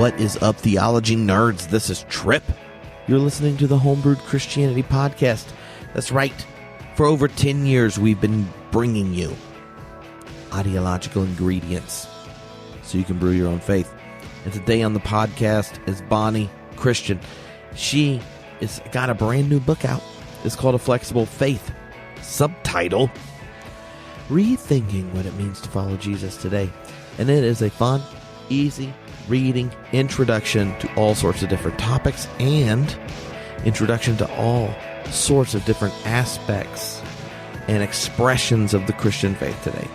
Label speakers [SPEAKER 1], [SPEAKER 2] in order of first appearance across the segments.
[SPEAKER 1] What is up, theology nerds? This is Trip. You're listening to the Homebrewed Christianity podcast. That's right. For over 10 years, we've been bringing you ideological ingredients so you can brew your own faith. And today on the podcast is Bonnie Christian. She has got a brand new book out. It's called A Flexible Faith. Subtitle, Rethinking What It Means to Follow Jesus Today. And it is a fun, easy reading introduction to all sorts of different topics and introduction to all sorts of different aspects and expressions of the Christian faith today.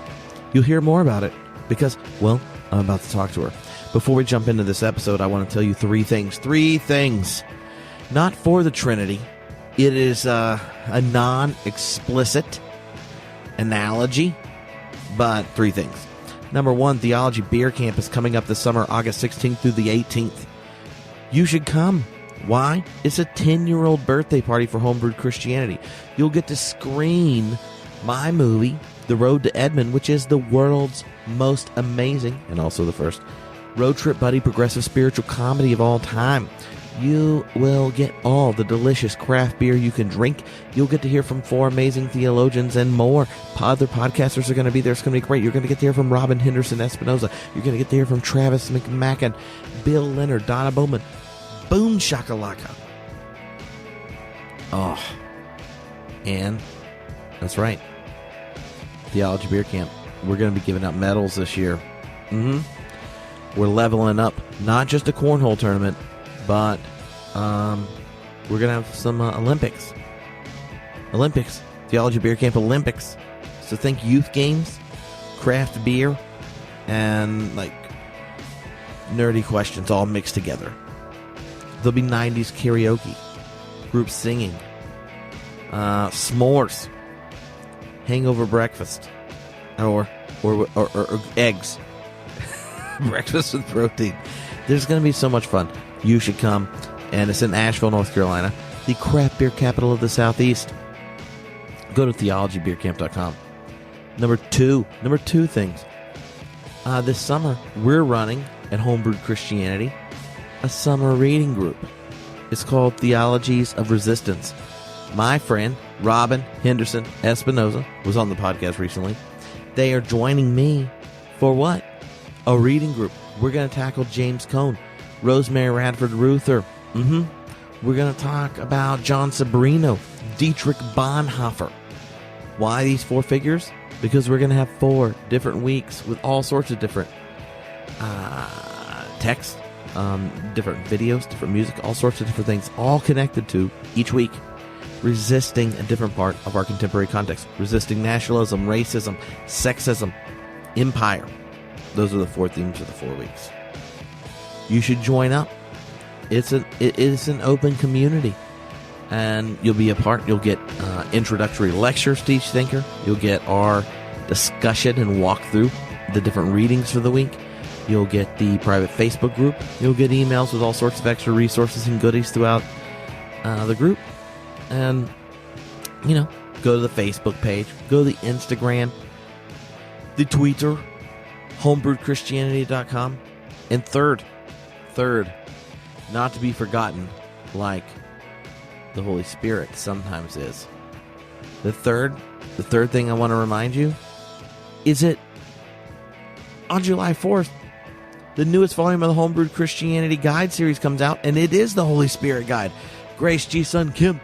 [SPEAKER 1] You'll hear more about it because, well, I'm about to talk to her. Before we jump into this episode, I want to tell you three things. Three things. Not for the Trinity. It is a non-explicit analogy, but three things. Number one, Theology Beer Camp is coming up this summer, August 16th through the 18th. You should come. Why? It's a 10-year-old birthday party for Homebrewed Christianity. You'll get to screen my movie, The Road to Edmond, which is the world's most amazing, and also the first, road trip buddy progressive spiritual comedy of all time. You will get all the delicious craft beer you can drink. You'll get to hear from 4 amazing theologians and more. Other podcasters are going to be there. It's going to be great. You're going to get to hear from Robin Henderson Espinoza. You're going to get to hear from Travis McMacken, Bill Leonard, Donna Bowman. Boom shakalaka. Oh. And that's right. Theology Beer Camp. We're going to be giving out medals this year. We're leveling up. Not just a cornhole tournament, but we're going to have some Olympics. Theology Beer Camp Olympics. So think youth games, craft beer, and like nerdy questions all mixed together. There'll be 90s karaoke, group singing, s'mores, hangover breakfast, or eggs. Breakfast with protein. There's going to be so much fun. You should come. And it's in Asheville, North Carolina, the craft beer capital of the Southeast. Go to theologybeercamp.com. Number two things. This summer, we're running at Homebrewed Christianity a summer reading group. It's called Theologies of Resistance. My friend, Robin Henderson Espinoza, was on the podcast recently. They are joining me for what? A reading group. We're going to tackle James Cone, Rosemary Radford Ruther. We're going to talk about John Sobrino, Dietrich Bonhoeffer. Why these 4 figures? Because we're going to have 4 different weeks with all sorts of different texts, different videos, different music, all sorts of different things, all connected to each week resisting a different part of our contemporary context, resisting nationalism, racism, sexism, empire. Those are the 4 themes of the 4 weeks. You should join up. It is an open community, and you'll be a part. You'll get introductory lectures to each thinker. You'll get our discussion and walk through the different readings for the week. You'll get the private Facebook group. You'll get emails with all sorts of extra resources and goodies throughout the group. And, go to the Facebook page. Go to the Instagram, the Twitter, homebrewedchristianity.com. And third, not to be forgotten, like the Holy Spirit sometimes is. The third thing I want to remind you is that on July 4th, the newest volume of the Homebrewed Christianity Guide series comes out, and it is the Holy Spirit Guide. Grace G. Sun Kim,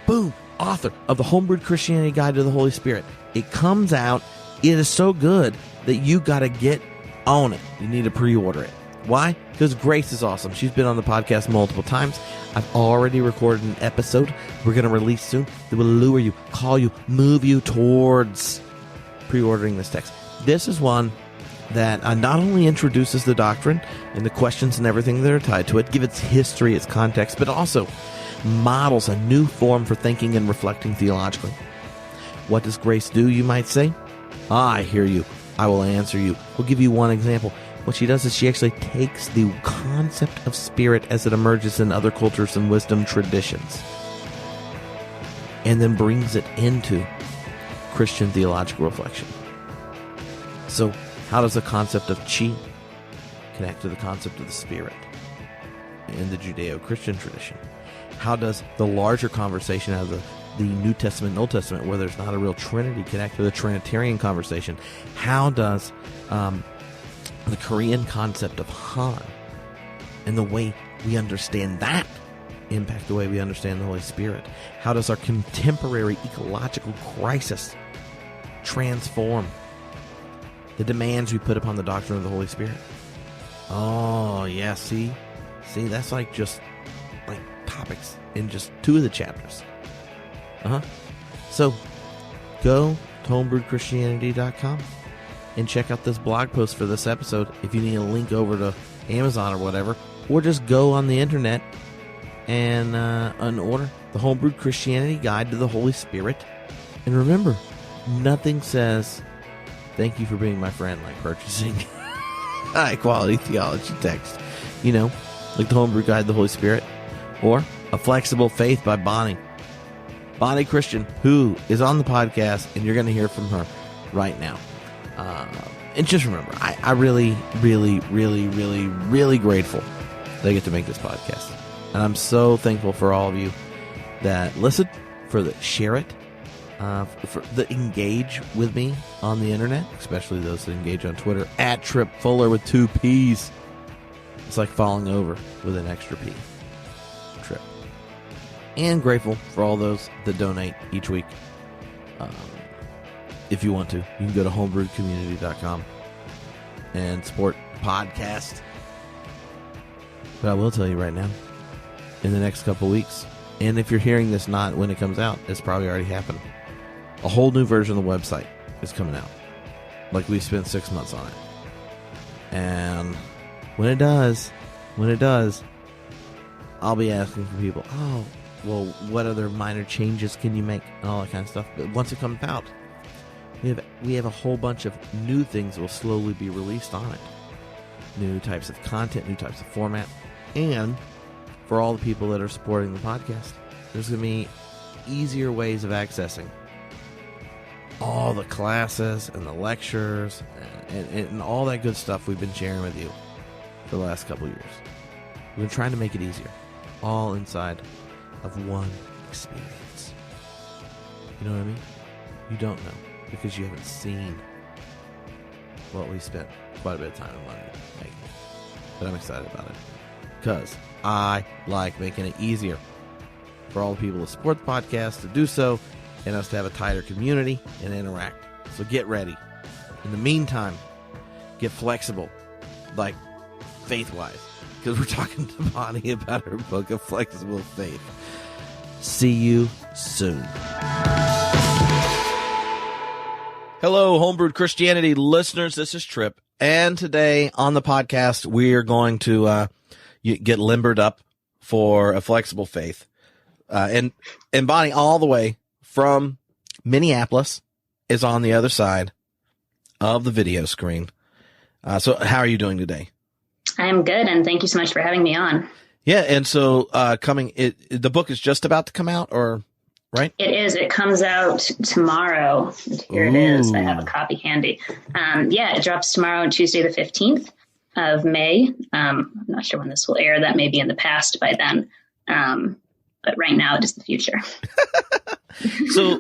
[SPEAKER 1] boom, author of the Homebrewed Christianity Guide to the Holy Spirit. It comes out. It is so good that you got to get on it. You need to pre-order it. Why? Because Grace is awesome. She's been on the podcast multiple times. I've already recorded an episode we're going to release soon that will lure you, call you, move you towards pre-ordering this text. This is one that not only introduces the doctrine and the questions and everything that are tied to it, give its history, its context, but also models a new form for thinking and reflecting theologically. What does Grace do, you might say? I hear you. I will answer you. We'll give you one example. What she does is she actually takes the concept of spirit as it emerges in other cultures and wisdom traditions and then brings it into Christian theological reflection. So how does the concept of chi, connect to the concept of the Spirit in the Judeo-Christian tradition? How does the larger conversation of the New Testament and Old Testament, where there's not a real Trinity, connect to the Trinitarian conversation? How does the Korean concept of Han and the way we understand that impact the way we understand the Holy Spirit? How does our contemporary ecological crisis transform the demands we put upon the doctrine of the Holy Spirit? Oh, yeah, see, that's just topics in just 2 of the chapters. So, go to homebrewedchristianity.com and check out this blog post for this episode if you need a link over to Amazon or whatever, or just go on the internet and order the Homebrewed Christianity Guide to the Holy Spirit. And remember, nothing says thank you for being my friend like purchasing high quality theology text, like the Homebrewed Guide to the Holy Spirit, or A Flexible Faith by Bonnie Christian, who is on the podcast, and you're going to hear from her right now. And just remember, I really, really, really, really, really grateful that I get to make this podcast. And I'm so thankful for all of you that listen, for the share it, for the engage with me on the internet, especially those that engage on Twitter, at Trip Fuller with 2 P's. It's like falling over with an extra P. Trip. And grateful for all those that donate each week. If you want to, you can go to homebrewedcommunity.com and support the podcast. But I will tell you right now, in the next couple weeks, and if you're hearing this not when it comes out, it's probably already happened, a whole new version of the website is coming out. Like, we spent 6 months on it. And when it does, I'll be asking for people, oh, well, what other minor changes can you make, and all that kind of stuff. But once it comes out, we have a whole bunch of new things that will slowly be released on it. New types of content, new types of format. And for all the people that are supporting the podcast, there's going to be easier ways of accessing all the classes and the lectures and all that good stuff we've been sharing with you for the last couple of years. We've been trying to make it easier, all inside of one experience. You know what I mean? You don't know, because you haven't seen what we spent quite a bit of time and money making. But I'm excited about it, because I like making it easier for all the people to support the podcast to do so, and us to have a tighter community and interact. So get ready. In the meantime, get flexible, like faith-wise, because we're talking to Bonnie about her book of Flexible Faith. See you soon. Hello, Homebrewed Christianity listeners. This is Trip, and today on the podcast, we are going to get limbered up for a flexible faith. And Bonnie, all the way from Minneapolis, is on the other side of the video screen. So how are you doing today?
[SPEAKER 2] I'm good, and thank you so much for having me on.
[SPEAKER 1] Yeah, and so the book is just about to come out, or right?
[SPEAKER 2] It is. It comes out tomorrow. Here it is. I have a copy handy. It drops tomorrow, Tuesday the 15th of May. I'm not sure when this will air. That may be in the past by then. But right now, it is the future.
[SPEAKER 1] So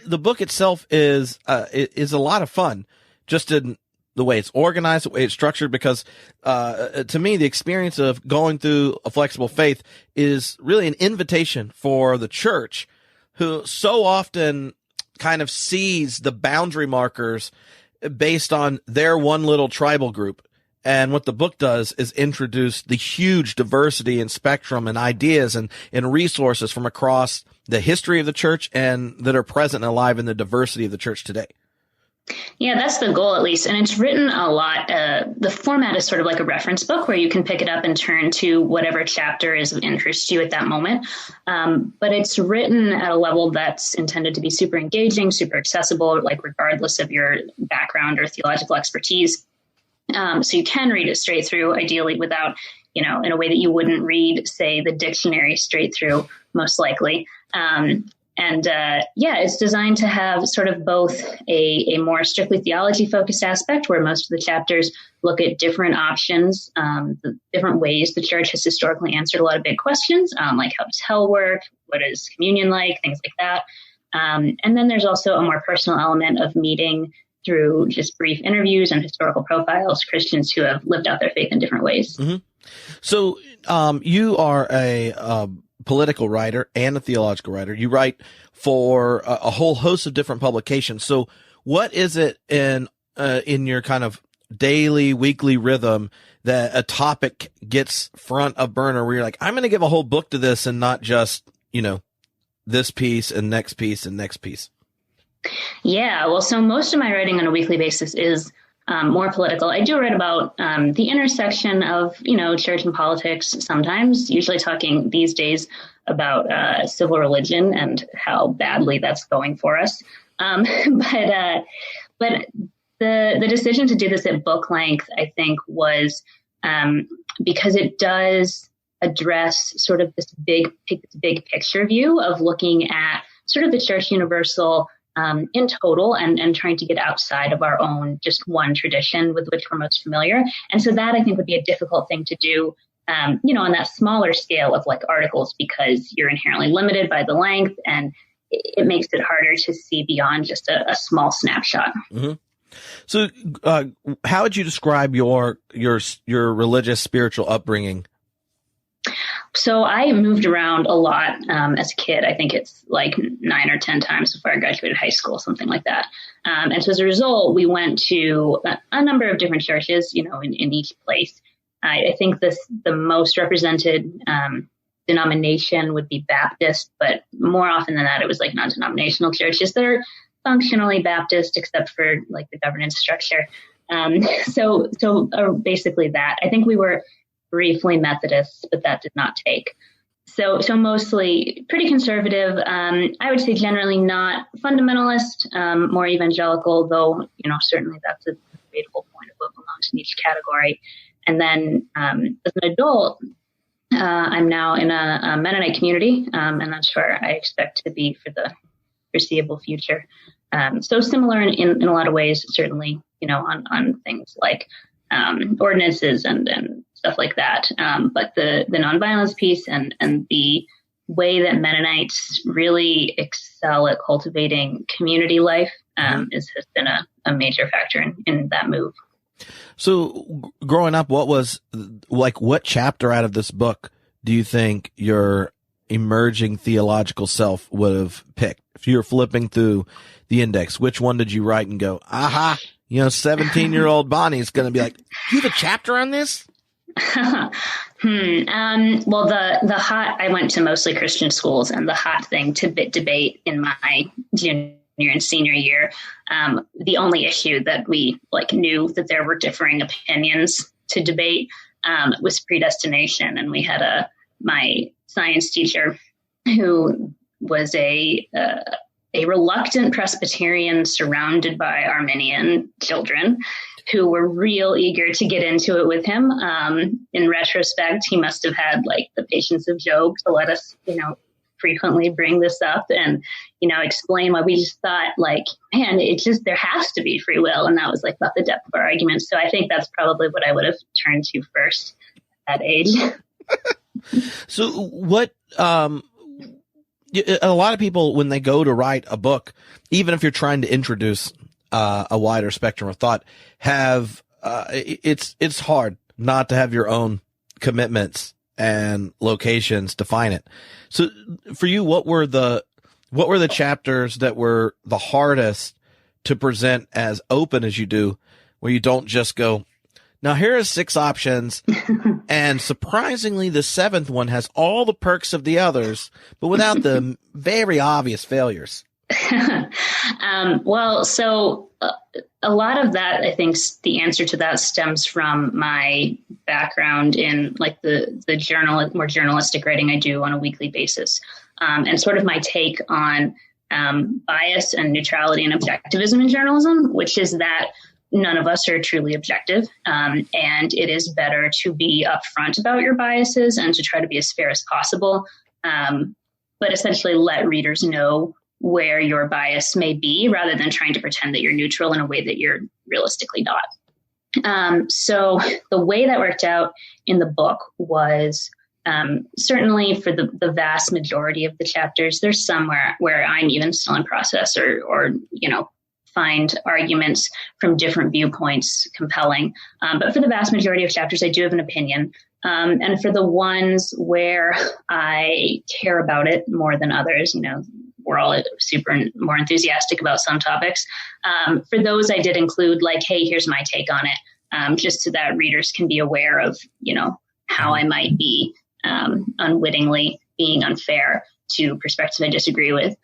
[SPEAKER 1] the book itself is a lot of fun, just in the way it's organized, the way it's structured, because to me, the experience of going through a flexible faith is really an invitation for the church, who so often kind of sees the boundary markers based on their one little tribal group. And what the book does is introduce the huge diversity and spectrum and ideas and resources from across the history of the church and that are present and alive in the diversity of the church today.
[SPEAKER 2] Yeah, that's the goal, at least. And it's written a lot. The format is sort of like a reference book where you can pick it up and turn to whatever chapter is of interest to you at that moment. But it's written at a level that's intended to be super engaging, super accessible, like regardless of your background or theological expertise. So you can read it straight through, ideally without, in a way that you wouldn't read, say, the dictionary straight through, most likely. And it's designed to have sort of both a more strictly theology-focused aspect, where most of the chapters look at different options, the different ways the church has historically answered a lot of big questions, like how does hell work, what is communion like, things like that. And then there's also a more personal element of meeting through just brief interviews and historical profiles Christians who have lived out their faith in different ways.
[SPEAKER 1] Mm-hmm. So you are a political writer and a theological writer. You write for a whole host of different publications. So what is it in your kind of daily, weekly rhythm that a topic gets front of burner where you're like, I'm going to give a whole book to this and not just, this piece and next piece and next piece?
[SPEAKER 2] Yeah, well, so most of my writing on a weekly basis is more political. I do write about the intersection of, church and politics sometimes, usually talking these days about civil religion and how badly that's going for us. But the decision to do this at book length, I think, was because it does address sort of this big picture view of looking at sort of the Church Universal in total and trying to get outside of our own just one tradition with which we're most familiar. And so that I think would be a difficult thing to do, on that smaller scale of like articles, because you're inherently limited by the length and it makes it harder to see beyond just a small snapshot.
[SPEAKER 1] Mm-hmm. So how would you describe your religious, spiritual upbringing?
[SPEAKER 2] So I moved around a lot as a kid. I think it's like 9 or 10 times before I graduated high school, something like that. And so as a result, we went to a number of different churches, in each place. I think the most represented denomination would be Baptist, but more often than that, it was like non-denominational churches that are functionally Baptist, except for like the governance structure. So basically that. I think we were briefly Methodist, but that did not take. So mostly pretty conservative. I would say generally not fundamentalist, more evangelical, though, certainly that's a debatable point of what belongs in each category. And then as an adult, I'm now in a Mennonite community, and that's where I expect to be for the foreseeable future. So similar in a lot of ways, certainly, on things like ordinances and stuff like that. But the nonviolence piece and the way that Mennonites really excel at cultivating community life has been a major factor in that move.
[SPEAKER 1] So growing up, what chapter out of this book do you think your emerging theological self would have picked? If you were flipping through the index, which one did you write and go, aha, 17-year-old Bonnie's going to be like, you have a chapter on this?
[SPEAKER 2] Well, I went to mostly Christian schools, and the hot thing to debate in my junior and senior year, the only issue that we knew that there were differing opinions to debate was predestination. And we had my science teacher who was a reluctant Presbyterian surrounded by Arminian children who were real eager to get into it with him. In retrospect, he must have had the patience of Job to let us, frequently bring this up and, explain why we just thought man, there has to be free will. And that was about the depth of our argument. So I think that's probably what I would have turned to first at that age.
[SPEAKER 1] So what, a lot of people, when they go to write a book, even if you're trying to introduce a wider spectrum of thought, have it's hard not to have your own commitments and locations define it. So for you, what were the chapters that were the hardest to present as open as you do, where you don't just go, now here are 6 options, and surprisingly the 7th one has all the perks of the others, but without the very obvious failures?
[SPEAKER 2] So a lot of that, I think the answer to that stems from my background in the more journalistic writing I do on a weekly basis, and sort of my take on bias and neutrality and objectivism in journalism, which is that none of us are truly objective, and it is better to be upfront about your biases and to try to be as fair as possible. but essentially let readers know where your bias may be rather than trying to pretend that you're neutral in a way that you're realistically not. So the way that worked out in the book was certainly for the vast majority of the chapters, there's somewhere where I'm even still in process or find arguments from different viewpoints compelling. But for the vast majority of chapters, I do have an opinion. And for the ones where I care about it more than others, we're all super more enthusiastic about some topics. For those, I did include like, hey, here's my take on it, just so that readers can be aware of, how I might be unwittingly being unfair to perspectives I disagree with.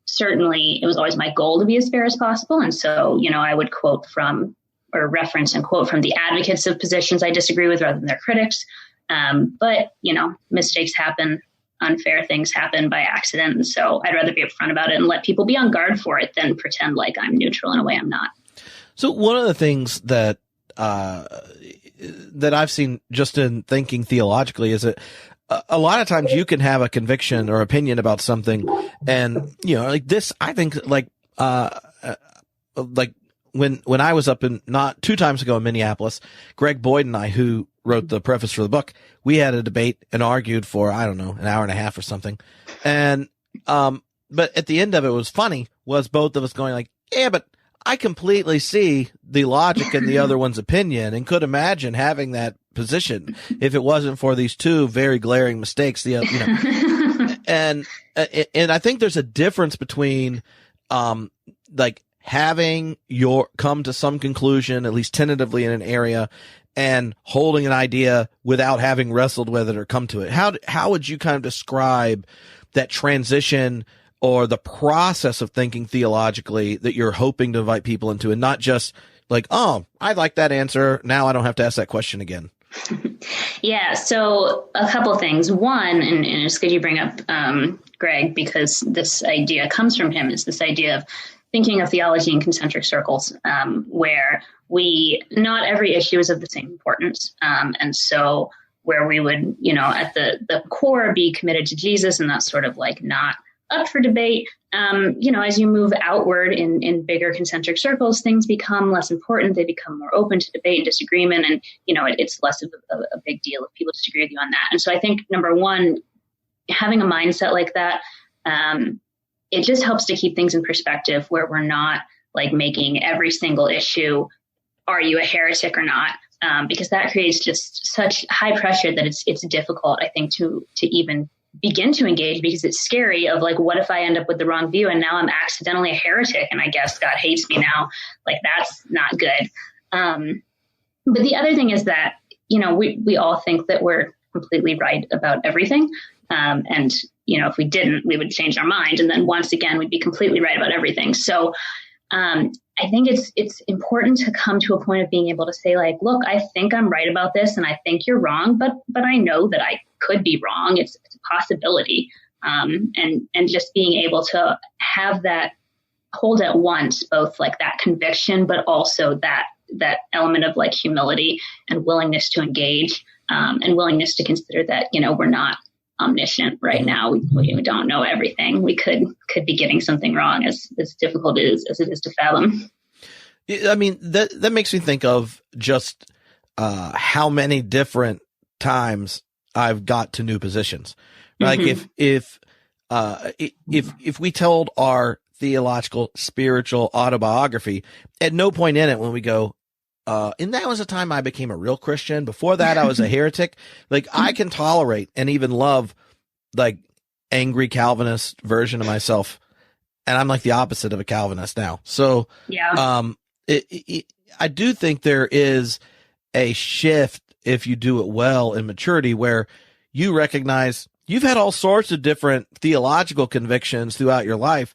[SPEAKER 2] Certainly, it was always my goal to be as fair as possible. And so, I would quote from or reference and quote from the advocates of positions I disagree with rather than their critics. But, mistakes happen. Unfair things happen by accident. And so I'd rather be upfront about it and let people be on guard for it than pretend like I'm neutral in a way I'm not.
[SPEAKER 1] So one of the things that I've seen just in thinking theologically is that a lot of times you can have a conviction or opinion about something, and like this, I think like when I was up in not 2 times ago in Minneapolis, Greg Boyd and I, who wrote the preface for the book, we had a debate and argued for, I don't know, an hour and a half or something. And, but at the end of it was funny was both of us going like, yeah, but I completely see the logic in the other one's opinion and could imagine having that position if it wasn't for these 2 very glaring mistakes. And I think there's a difference between, like having come to some conclusion, at least tentatively in an area, and holding an idea without having wrestled with it or come to it. How would you kind of describe that transition or the process of thinking theologically that you're hoping to invite people into, and not just like, oh, I like that answer, now I don't have to ask that question again?
[SPEAKER 2] Yeah, so a couple things. One, and it's good you bring up Greg, because this idea comes from him, is this idea of thinking of theology in concentric circles, where not every issue is of the same importance. And so where we would, at the core be committed to Jesus, and that's sort of like not up for debate. As you move outward in bigger concentric circles, things become less important. They become more open to debate and disagreement. And, it's less of a big deal if people disagree with you on that. And so I think, number one, having a mindset like that, it just helps to keep things in perspective, where we're not like making every single issue, are you a heretic or not? Because that creates just such high pressure that it's difficult, I think, to even begin to engage, because it's scary of like, what if I end up with the wrong view and now I'm accidentally a heretic and I guess God hates me now? Like, that's not good. But the other thing is that, we all think that we're completely right about everything. And if we didn't, we would change our mind. And then once again, we'd be completely right about everything. So I think it's important to come to a point of being able to say, like, look, I think I'm right about this and I think you're wrong, but I know that I could be wrong. It's a possibility. And just being able to have that hold at once, both like that conviction, but also that element of like humility and willingness to engage, and willingness to consider that, we're not omniscient right now. We don't know everything. We could be getting something wrong, as difficult as it is to fathom.
[SPEAKER 1] I mean, that makes me think of just how many different times I've got to new positions. Like mm-hmm. if we told our theological, spiritual autobiography, at no point in it when we go, and that was a time I became a real Christian. Before that, I was a heretic. Like, I can tolerate and even love like angry Calvinist version of myself. And I'm like the opposite of a Calvinist now. So, yeah. I do think there is a shift, if you do it well, in maturity, where you recognize you've had all sorts of different theological convictions throughout your life,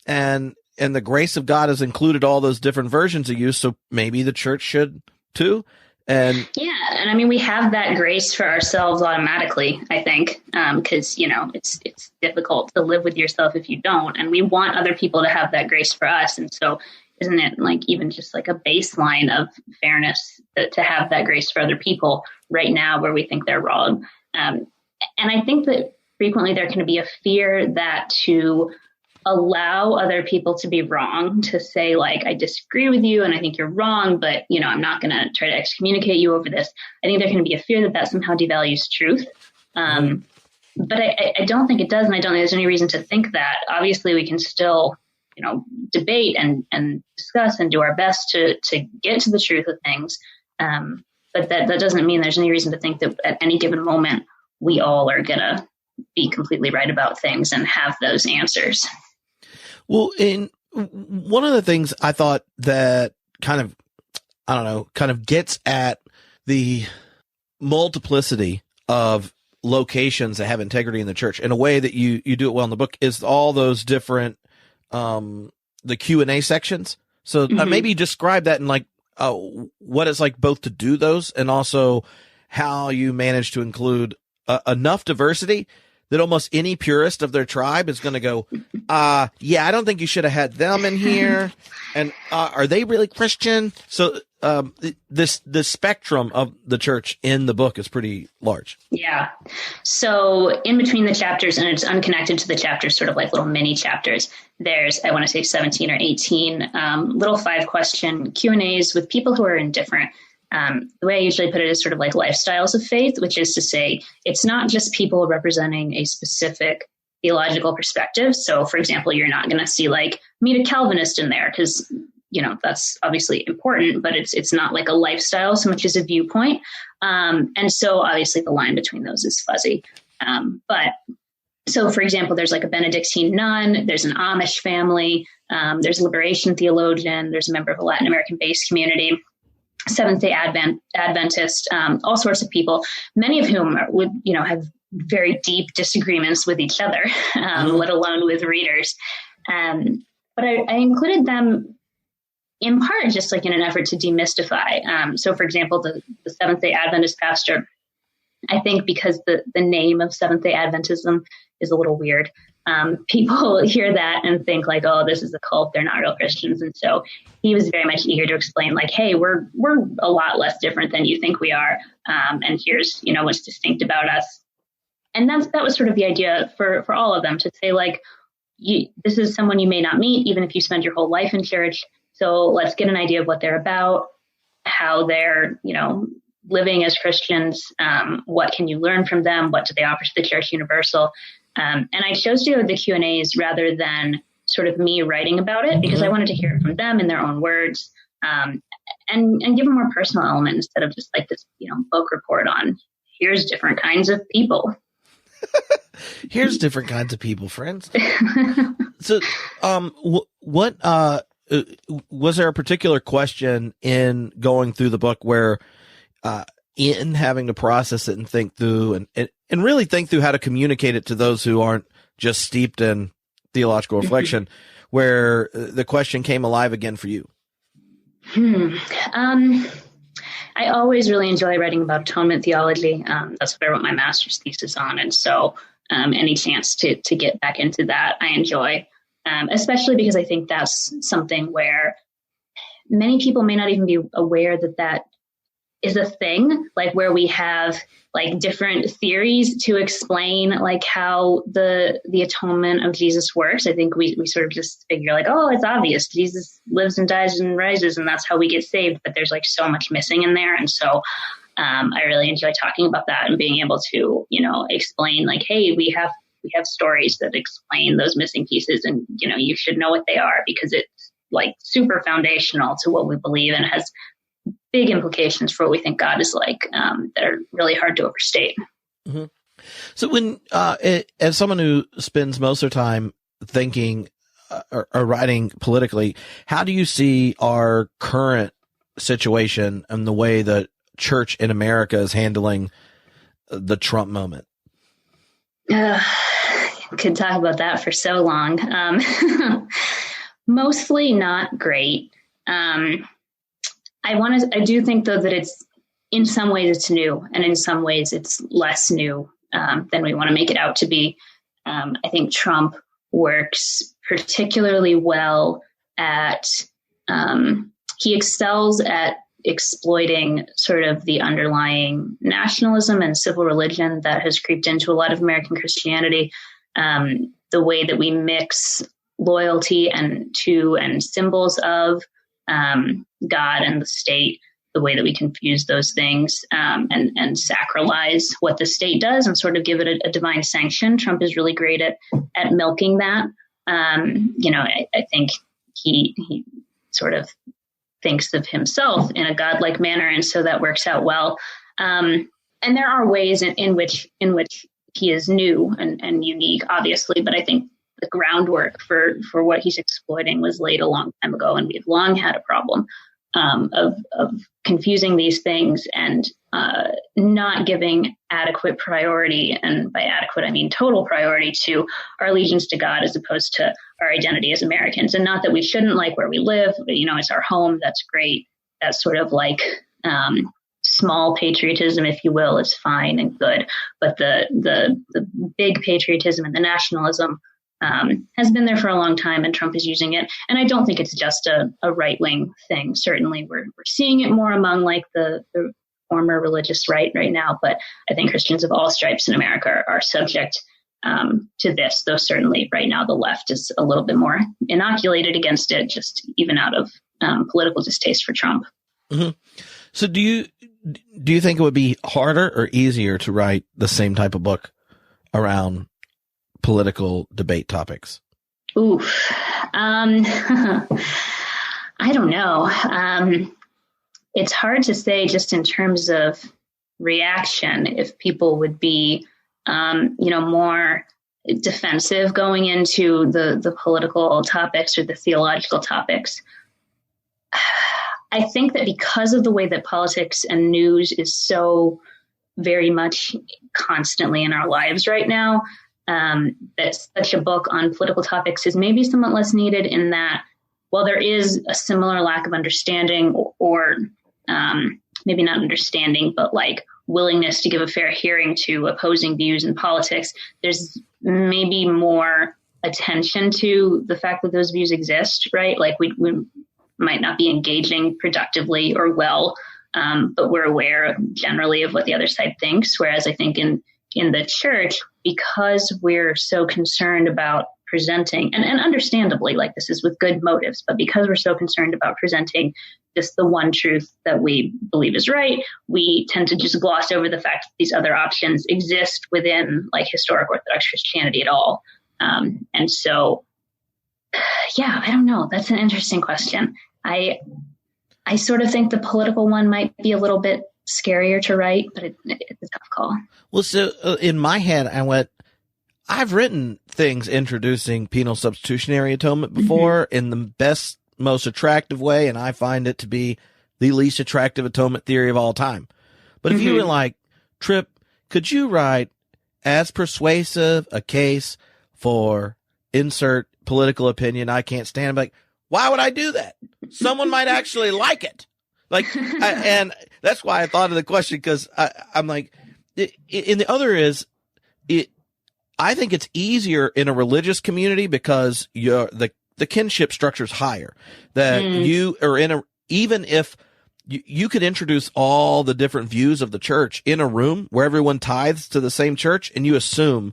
[SPEAKER 1] and the grace of God has included all those different versions of you. So maybe the church should too. And
[SPEAKER 2] yeah. And I mean, we have that grace for ourselves automatically, I think, because, it's difficult to live with yourself if you don't. And we want other people to have that grace for us. And so isn't it like even just like a baseline of fairness to have that grace for other people right now where we think they're wrong? And I think that frequently there can be a fear that to allow other people to be wrong, to say like, I disagree with you and I think you're wrong, but I'm not going to try to excommunicate you over this. I think there can be a fear that that somehow devalues truth. But I don't think it does. And I don't think there's any reason to think that. Obviously we can still, debate and discuss and do our best to get to the truth of things. But that doesn't mean there's any reason to think that at any given moment, we all are going to be completely right about things and have those answers.
[SPEAKER 1] Well, one of the things I thought that kind of gets at the multiplicity of locations that have integrity in the church in a way that you do it well in the book is all those different, the Q&A sections. So maybe describe that in like, what it's like both to do those and also how you manage to include enough diversity that almost any purist of their tribe is going to go, yeah, I don't think you should have had them in here. And are they really Christian? So the spectrum of the church in the book is pretty large.
[SPEAKER 2] Yeah. So in between the chapters, and it's unconnected to the chapters, sort of like little mini chapters, there's, I want to say 17 or 18 little 5-question Q&As with people who are indifferent. The way I usually put it is sort of like lifestyles of faith, which is to say it's not just people representing a specific theological perspective. So, for example, you're not going to see like meet a Calvinist in there because, that's obviously important, but it's not like a lifestyle so much as a viewpoint. And so obviously the line between those is fuzzy. But so, for example, there's like a Benedictine nun, there's an Amish family, there's a liberation theologian, there's a member of a Latin American-based community, Seventh-day Adventist, all sorts of people, many of whom would, have very deep disagreements with each other, let alone with readers. But I included them in part just like in an effort to demystify. So, for example, the Seventh-day Adventist pastor, I think because the name of Seventh-day Adventism is a little weird, people hear that and think like, oh, this is a cult. They're not real Christians. And so he was very much eager to explain like, hey, we're a lot less different than you think we are. And here's, what's distinct about us. And that was sort of the idea for all of them to say like, this is someone you may not meet, even if you spend your whole life in church. So let's get an idea of what they're about, how they're, living as Christians. What can you learn from them? What do they offer to the Church Universal? And I chose to go with the Q&As rather than sort of me writing about it because I wanted to hear it from them in their own words, and give a more personal element instead of just like this, book report on here's different kinds of people.
[SPEAKER 1] Here's different kinds of people, friends. So, what was there a particular question in going through the book where, in having to process it and think through and really think through how to communicate it to those who aren't just steeped in theological reflection, where the question came alive again for you?
[SPEAKER 2] I always really enjoy writing about atonement theology. That's what I wrote my master's thesis on. And so any chance to get back into that, I enjoy, especially because I think that's something where many people may not even be aware that is a thing, like where we have like different theories to explain like how the atonement of Jesus works. I think we sort of just figure like, oh, it's obvious. Jesus lives and dies and rises and that's how we get saved. But there's like so much missing in there. And so I really enjoy talking about that and being able to, explain like, hey, we have stories that explain those missing pieces and, you should know what they are because it's like super foundational to what we believe and has big implications for what we think God is like, that are really hard to overstate.
[SPEAKER 1] Mm-hmm. So when, as someone who spends most of their time thinking or writing politically, how do you see our current situation and the way the church in America is handling the Trump moment?
[SPEAKER 2] Could talk about that for so long. Mostly not great. I do think though that it's in some ways it's new and in some ways it's less new than we want to make it out to be. I think Trump works particularly well at, he excels at exploiting sort of the underlying nationalism and civil religion that has creeped into a lot of American Christianity. The way that we mix loyalty and symbols of God and the state, the way that we confuse those things and sacralize what the state does and sort of give it a divine sanction. Trump is really great at milking that. I think he sort of thinks of himself in a godlike manner, and so that works out well. And there are ways in which he is new and unique, obviously, but I think the groundwork for what he's exploiting was laid a long time ago, and we've long had a problem of confusing these things and not giving adequate priority, and by adequate I mean total priority, to our allegiance to God as opposed to our identity as Americans. And not that we shouldn't like where we live, but, it's our home. That's great. That's sort of like small patriotism, if you will, is fine and good. But the big patriotism and the nationalism has been there for a long time, and Trump is using it. And I don't think it's just a right-wing thing. Certainly we're seeing it more among like the former religious right now, but I think Christians of all stripes in America are subject to this, though certainly right now the left is a little bit more inoculated against it, just even out of political distaste for Trump.
[SPEAKER 1] Mm-hmm. So do you think it would be harder or easier to write the same type of book around political debate topics?
[SPEAKER 2] Oof. I don't know. It's hard to say just in terms of reaction, if people would be, more defensive going into the political topics or the theological topics. I think that because of the way that politics and news is so very much constantly in our lives right now, that such a book on political topics is maybe somewhat less needed, in that while there is a similar lack of understanding or maybe not understanding, but like willingness to give a fair hearing to opposing views in politics, there's maybe more attention to the fact that those views exist, right? Like we might not be engaging productively or well, but we're aware generally of what the other side thinks. Whereas I think in the church, because we're so concerned about presenting, and understandably, like this is with good motives, but because we're so concerned about presenting just the one truth that we believe is right, we tend to just gloss over the fact that these other options exist within like historic Orthodox Christianity at all. And so, yeah, I don't know. That's an interesting question. I sort of think the political one might be a little bit scarier to write, but it's a tough call.
[SPEAKER 1] Well, so in my head, I've written things introducing penal substitutionary atonement before in the best, most attractive way, and I find it to be the least attractive atonement theory of all time. But if you were like, Tripp, could you write as persuasive a case for insert political opinion I can't stand? I'm like, why would I do that? Someone might actually like it. Like, and that's why I thought of the question, because I'm like, and the other is, I think it's easier in a religious community because the kinship structure is higher. That you are even if you could introduce all the different views of the church in a room where everyone tithes to the same church, and you assume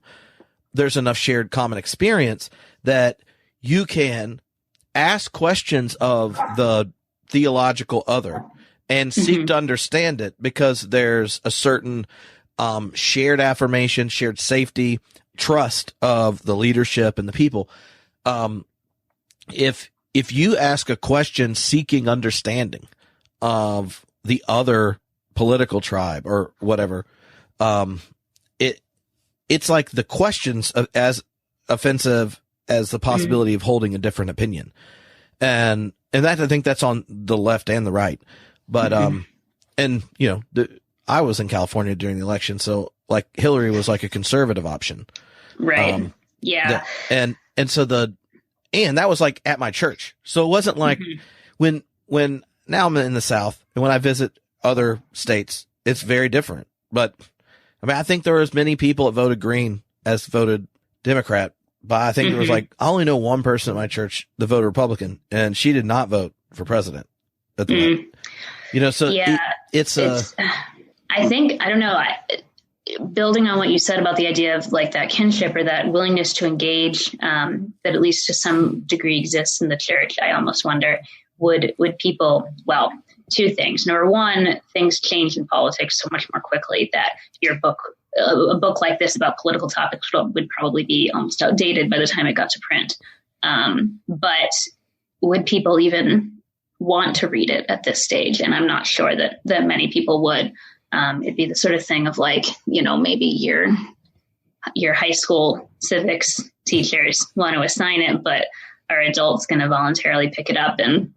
[SPEAKER 1] there's enough shared common experience that you can ask questions of the theological other and seek to understand it, because there's a certain shared affirmation, shared safety, trust of the leadership and the people. If you ask a question seeking understanding of the other political tribe or whatever, it's like the questions as offensive as the possibility of holding a different opinion. And that, I think that's on the left and the right. But, and I was in California during the election, so like Hillary was like a conservative option.
[SPEAKER 2] Right. Yeah.
[SPEAKER 1] And so and that was like at my church. So it wasn't like when now I'm in the South, and when I visit other states, it's very different. But I mean, I think there were as many people that voted Green as voted Democrat, but I think there was like, I only know one person at my church that voted Republican, and she did not vote for president at the moment. So
[SPEAKER 2] yeah,
[SPEAKER 1] it's
[SPEAKER 2] I think, I don't know, building on what you said about the idea of like that kinship or that willingness to engage, that at least to some degree exists in the church. I almost wonder, would people, well, two things. Number one, things change in politics so much more quickly that a book like this about political topics would probably be almost outdated by the time it got to print. But would people even want to read it at this stage? And I'm not sure that many people would. It'd be the sort of thing of like, maybe your high school civics teachers want to assign it, but are adults going to voluntarily pick it up and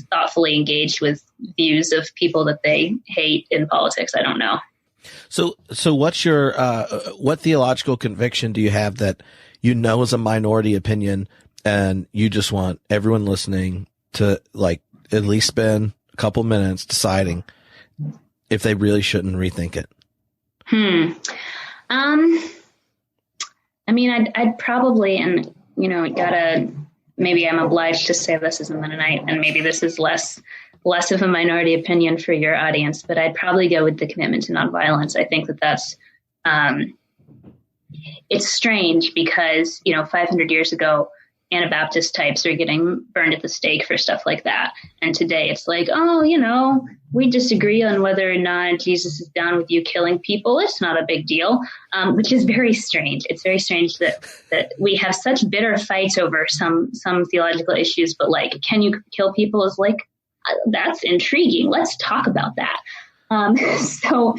[SPEAKER 2] thoughtfully engage with views of people that they hate in politics? I don't know.
[SPEAKER 1] So what's your what theological conviction do you have that is a minority opinion, and you just want everyone listening to like at least spend a couple minutes deciding if they really shouldn't rethink it? I mean, I'd probably, and maybe I'm obliged to say this as a Mennonite, and maybe this is less of a minority opinion for your audience, but I'd probably go with the commitment to nonviolence. I think that's, it's strange because, 500 years ago, Anabaptist types are getting burned at the stake for stuff like that. And today it's like, we disagree on whether or not Jesus is down with you killing people. It's not a big deal, which is very strange. It's very strange that we have such bitter fights over some theological issues, but like, can you kill people is like, that's intriguing. Let's talk about that. So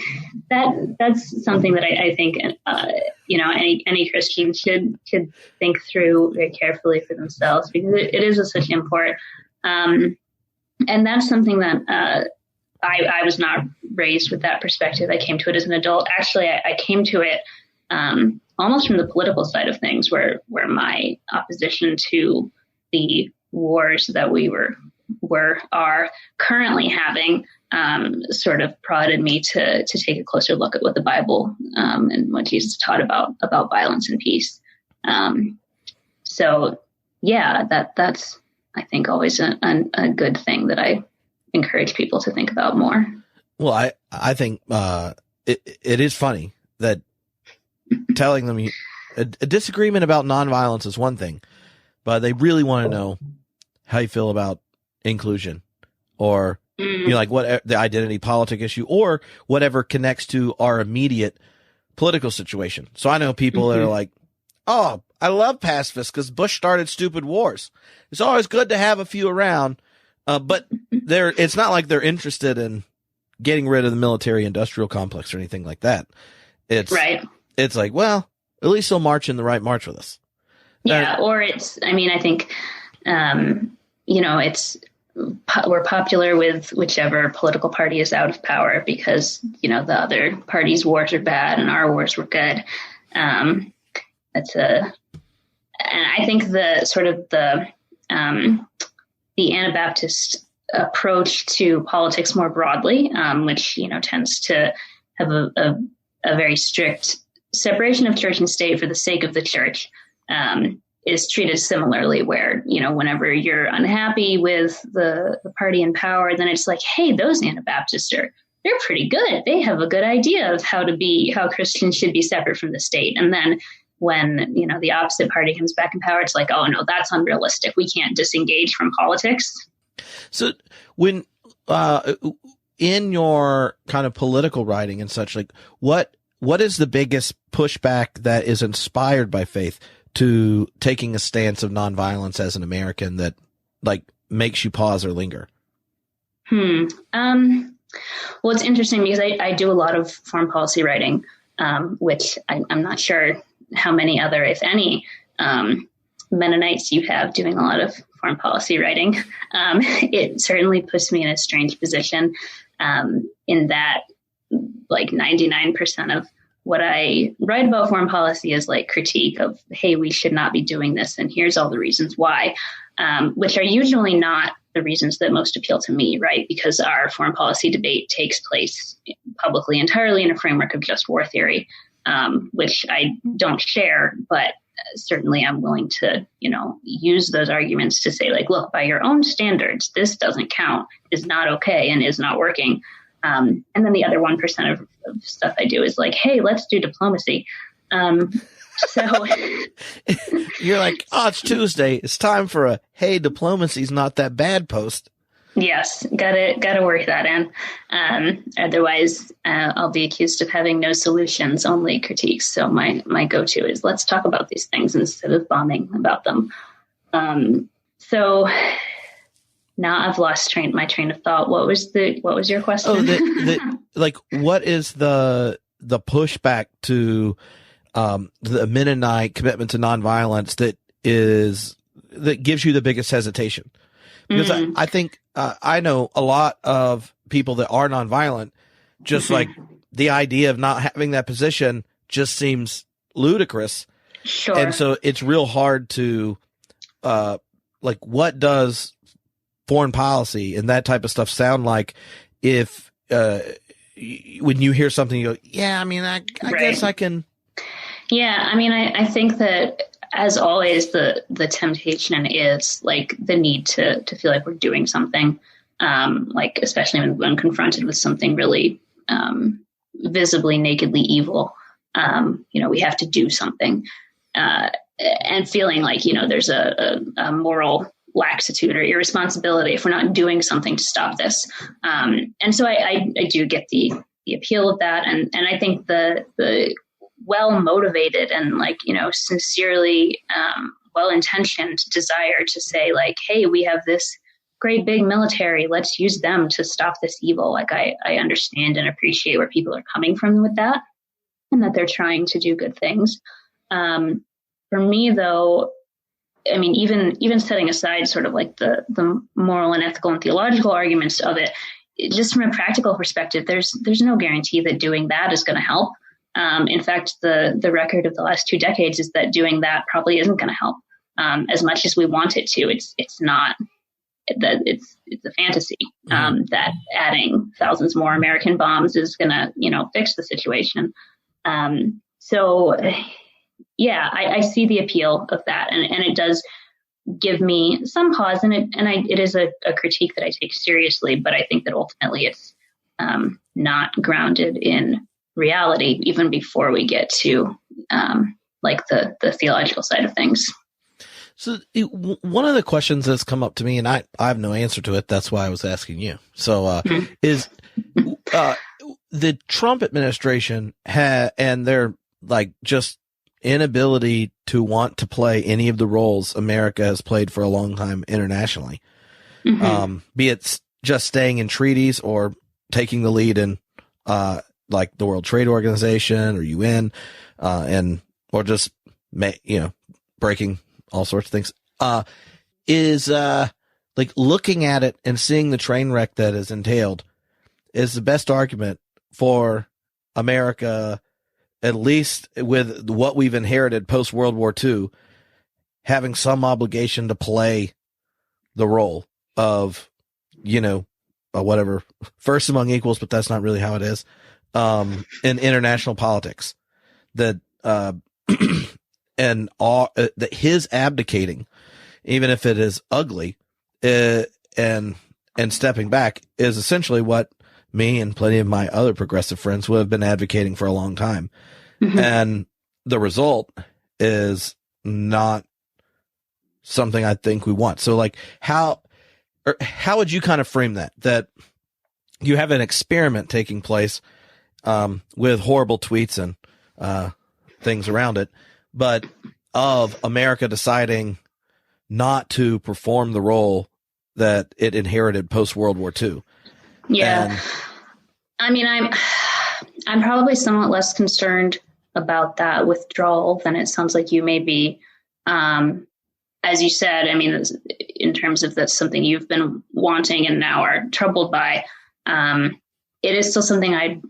[SPEAKER 1] that's something that I think, any Christian should think through very carefully for themselves, because it is such import. And that's something that I was not raised with that perspective. I came to it as an adult. Actually, I came to it almost from the political side of things, where my opposition to the wars that we are currently having sort of prodded me to take a closer look at what the Bible and what Jesus taught about violence and peace. So yeah, that's I think always a good thing that I encourage people to think about more. Well, I think it is funny that telling them a disagreement about nonviolence is one thing, but they really want to know how you feel about inclusion, or like what the identity politic issue, or whatever connects to our immediate political situation. So I know people that are like, oh, I love pacifists because Bush started stupid wars. It's always good to have a few around, but it's not like they're interested in getting rid of the military industrial complex or anything like that. It's right. It's like, well, at least they'll march in the right march with us.
[SPEAKER 2] Yeah. Or I think, we're popular with whichever political party is out of power because, the other party's wars are bad and our wars were good. And I think the Anabaptist approach to politics more broadly, which, tends to have a very strict separation of church and state for the sake of the church, is treated similarly, where, whenever you're unhappy with the party in power, then it's like, hey, those Anabaptists they're pretty good. They have a good idea of how Christians should be separate from the state. And then when, the opposite party comes back in power, it's like, oh no, that's unrealistic. We can't disengage from politics.
[SPEAKER 1] So when, in your kind of political writing and such, like what is the biggest pushback that is inspired by faith to taking a stance of nonviolence as an American that like makes you pause or linger?
[SPEAKER 2] Well, it's interesting because I do a lot of foreign policy writing, which I'm not sure how many other, if any, Mennonites you have doing a lot of foreign policy writing. It certainly puts me in a strange position, in that like 99% of what I write about foreign policy is like critique of, hey, we should not be doing this, and here's all the reasons why, which are usually not the reasons that most appeal to me, right? Because our foreign policy debate takes place publicly entirely in a framework of just war theory, which I don't share, but certainly I'm willing to, use those arguments to say, like, look, by your own standards, this doesn't count, is not okay, and is not working. And then the other 1% of stuff I do is like, hey, let's do diplomacy. So
[SPEAKER 1] you're like, oh, it's Tuesday. It's time for a, hey, diplomacy's not that bad post.
[SPEAKER 2] Yes, gotta work that in. Otherwise, I'll be accused of having no solutions, only critiques. So my go-to is, let's talk about these things instead of bombing about them. So now I've lost my train of thought. What was your question?
[SPEAKER 1] Oh, like, what is the pushback to the Mennonite commitment to nonviolence that gives you the biggest hesitation? Because I think I know a lot of people that are nonviolent, just like the idea of not having that position just seems ludicrous.
[SPEAKER 2] Sure.
[SPEAKER 1] And so it's real hard to, like, what does foreign policy and that type of stuff sound like if, when you hear something, you go, yeah, I mean, I guess I can.
[SPEAKER 2] Yeah. I mean, I think that, as always, the temptation is like the need to feel like we're doing something, like especially when confronted with something really visibly, nakedly evil. We have to do something, and feeling like there's a moral laxitude or irresponsibility if we're not doing something to stop this. And so I do get the appeal of that, and I think the well-motivated and sincerely well-intentioned desire to say, like, hey, we have this great big military, let's use them to stop this evil. Like, I understand and appreciate where people are coming from with that, and that they're trying to do good things. For me, though, I mean, even setting aside sort of like the moral and ethical and theological arguments of it, just from a practical perspective, there's no guarantee that doing that is going to help. In fact, the record of the last 2 decades is that doing that probably isn't going to help. As much as we want it to, it's not. That it's a fantasy that adding thousands more American bombs is going to fix the situation. So yeah, I see the appeal of that, and it does give me some pause, and it is a critique that I take seriously. But I think that ultimately it's not grounded in reality, even before we get to like the theological side of things.
[SPEAKER 1] So one of the questions that's come up to me, and I have no answer to it, that's why I was asking you. So is the Trump administration and their like just inability to want to play any of the roles America has played for a long time internationally, be it just staying in treaties or taking the lead in like the World Trade Organization or UN, or just breaking all sorts of things, is like looking at it and seeing the train wreck that is entailed is the best argument for America, at least with what we've inherited post World War II, having some obligation to play the role of, whatever, first among equals, but that's not really how it is. In international politics, that that his abdicating, even if it is ugly, and stepping back, is essentially what me and plenty of my other progressive friends would have been advocating for a long time. And the result is not something I think we want. So like how would you kind of frame that you have an experiment taking place with horrible tweets and things around it, but of America deciding not to perform the role that it inherited post World War II?
[SPEAKER 2] Yeah. I mean, I'm probably somewhat less concerned about that withdrawal than it sounds like you may be. As you said, I mean, in terms of that's something you've been wanting and now are troubled by, it is still something I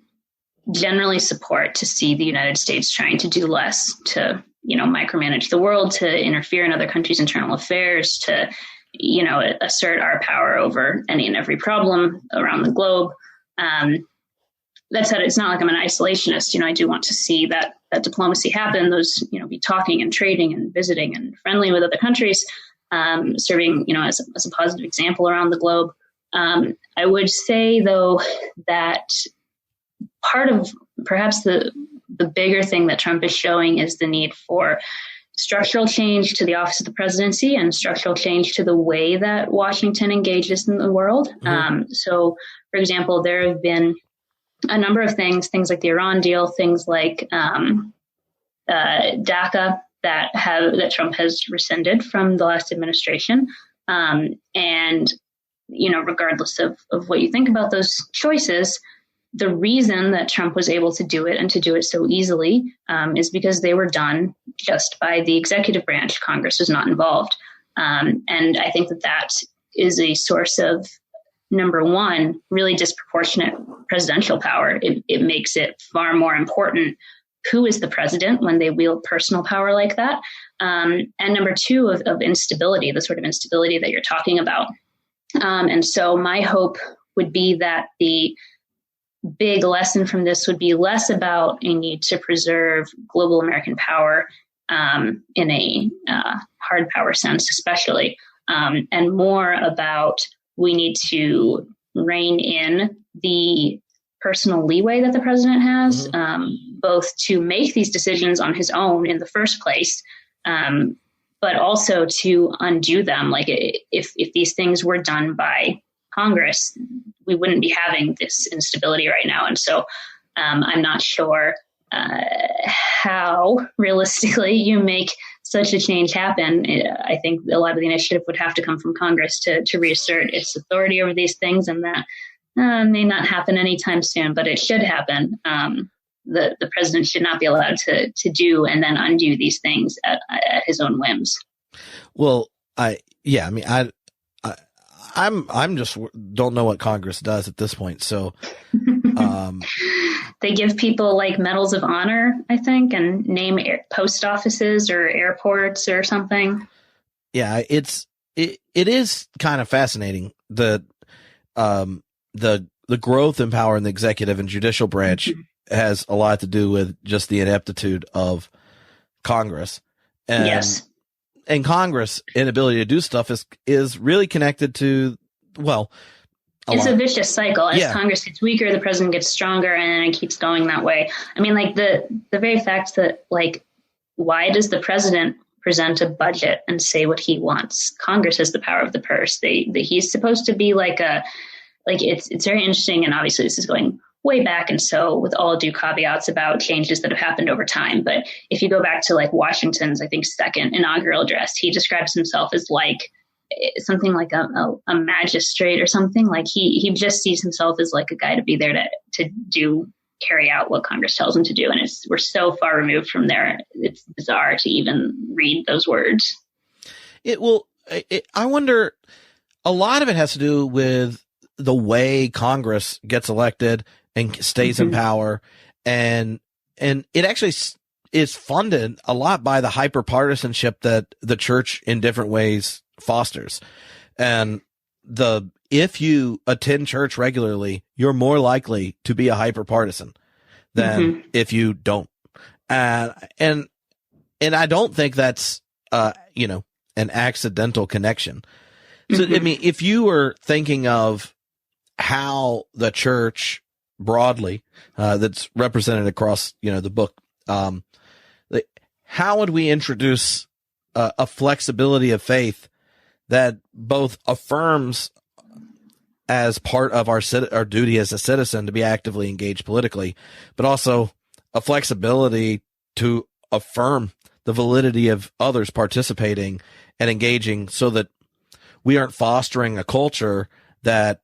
[SPEAKER 2] generally support, to see the United States trying to do less, to, micromanage the world, to interfere in other countries' internal affairs, to, assert our power over any and every problem around the globe. That said, it's not like I'm an isolationist. I do want to see that that diplomacy happen, those, be talking and trading and visiting and friendly with other countries, serving, as a positive example around the globe. I would say, though, that part of perhaps the bigger thing that Trump is showing is the need for structural change to the office of the presidency and structural change to the way that Washington engages in the world. So, for example, there have been a number of things like the Iran deal, things like DACA that Trump has rescinded from the last administration. And, regardless of what you think about those choices, the reason that Trump was able to do it and to do it so easily is because they were done just by the executive branch. Congress was not involved. And I think that is a source of, number one, really disproportionate presidential power. It makes it far more important who is the president when they wield personal power like that. And number two, of instability, the sort of instability that you're talking about. And so my hope would be that the big lesson from this would be less about a need to preserve global American power in a hard power sense, especially, and more about we need to rein in the personal leeway that the president has, both to make these decisions on his own in the first place, but also to undo them. Like if these things were done by Congress, we wouldn't be having this instability right now. And so I'm not sure how realistically you make such a change happen. I think a lot of the initiative would have to come from Congress to reassert its authority over these things, and that may not happen anytime soon, but it should happen. The president should not be allowed to do and then undo these things at his own whims.
[SPEAKER 1] Well, I'm just don't know what Congress does at this point. So,
[SPEAKER 2] they give people like medals of honor, I think, and name post offices or airports or something.
[SPEAKER 1] Yeah, it is kind of fascinating. The growth in power in the executive and judicial branch has a lot to do with just the ineptitude of Congress. And,
[SPEAKER 2] yes.
[SPEAKER 1] And Congress' inability to do stuff is really connected to, it's
[SPEAKER 2] a vicious cycle. As Congress gets weaker, the president gets stronger, and then it keeps going that way. I mean, like the very fact that, like, why does the president present a budget and say what he wants? Congress has the power of the purse. He's supposed to be it's very interesting. And obviously this is going way back. And so with all due caveats about changes that have happened over time. But if you go back to like Washington's, I think, second inaugural address, he describes himself as like something like a magistrate or something. Like he just sees himself as like a guy to be there to carry out what Congress tells him to do. And we're so far removed from there. It's bizarre to even read those words.
[SPEAKER 1] I wonder, a lot of it has to do with the way Congress gets elected and stays in power. And it actually is funded a lot by the hyperpartisanship that the church in different ways fosters. And if you attend church regularly, you're more likely to be a hyperpartisan than if you don't. And I don't think that's, an accidental connection. So, I mean, if you were thinking of how the church broadly, that's represented across, the book, how would we introduce a flexibility of faith that both affirms as part of our duty as a citizen to be actively engaged politically, but also a flexibility to affirm the validity of others participating and engaging, so that we aren't fostering a culture that,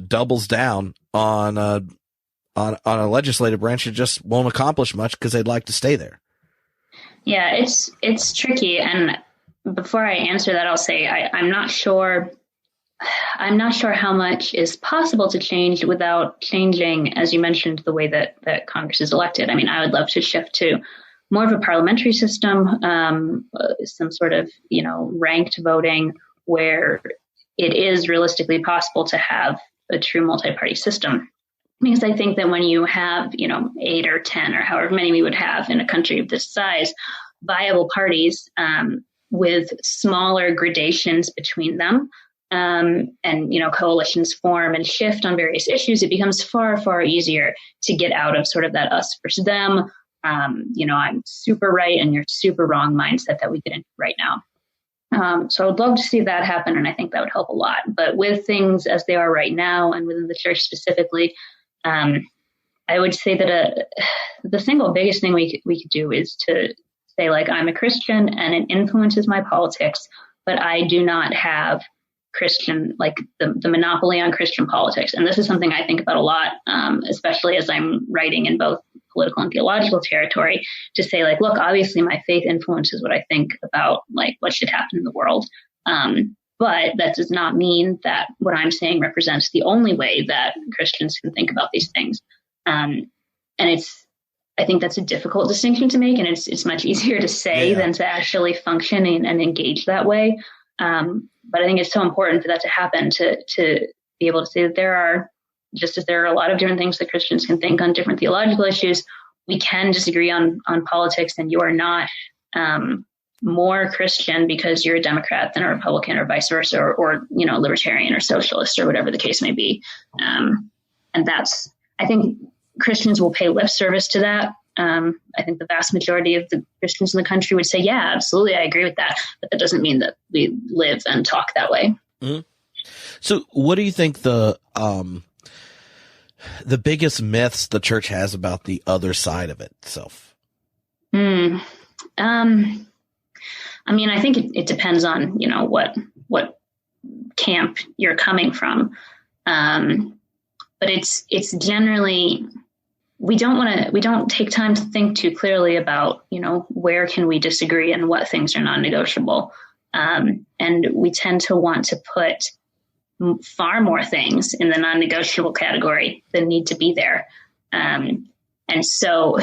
[SPEAKER 1] doubles down on a legislative branch that just won't accomplish much because they'd like to stay there.
[SPEAKER 2] Yeah, it's tricky. And before I answer that, I'll say I'm not sure how much is possible to change without changing, as you mentioned, the way that Congress is elected. I mean, I would love to shift to more of a parliamentary system, some sort of, ranked voting where it is realistically possible to have a true multi-party system. Because I think that when you have, 8 or 10 or however many we would have in a country of this size, viable parties with smaller gradations between them, and, coalitions form and shift on various issues, it becomes far, far easier to get out of sort of that us versus them, I'm super right and you're super wrong mindset that we get in right now. So I would love to see that happen, and I think that would help a lot. But with things as they are right now and within the church specifically, I would say that the single biggest thing we could do is to say, like, I'm a Christian and it influences my politics, but I do not have Christian, like the monopoly on Christian politics. And this is something I think about a lot, especially as I'm writing in both political and theological territory, to say, like, look, obviously my faith influences what I think about, like, what should happen in the world. But that does not mean that what I'm saying represents the only way that Christians can think about these things. And I think that's a difficult distinction to make, and it's much easier to say than to actually function and engage that way. But I think it's so important for that to happen, to be able to say that there are, just as there are a lot of different things that Christians can think on different theological issues, we can disagree on politics, and you are not more Christian because you're a Democrat than a Republican, or vice versa, or libertarian or socialist, or whatever the case may be. And I think Christians will pay lip service to that. I think the vast majority of the Christians in the country would say, yeah, absolutely, I agree with that. But that doesn't mean that we live and talk that way.
[SPEAKER 1] Mm-hmm. So what do you think the biggest myths the church has about the other side of itself?
[SPEAKER 2] I think it depends on, what camp you're coming from. But it's generally, we don't take time to think too clearly about, where can we disagree and what things are non-negotiable. And we tend to want to put far more things in the non-negotiable category than need to be there. And so,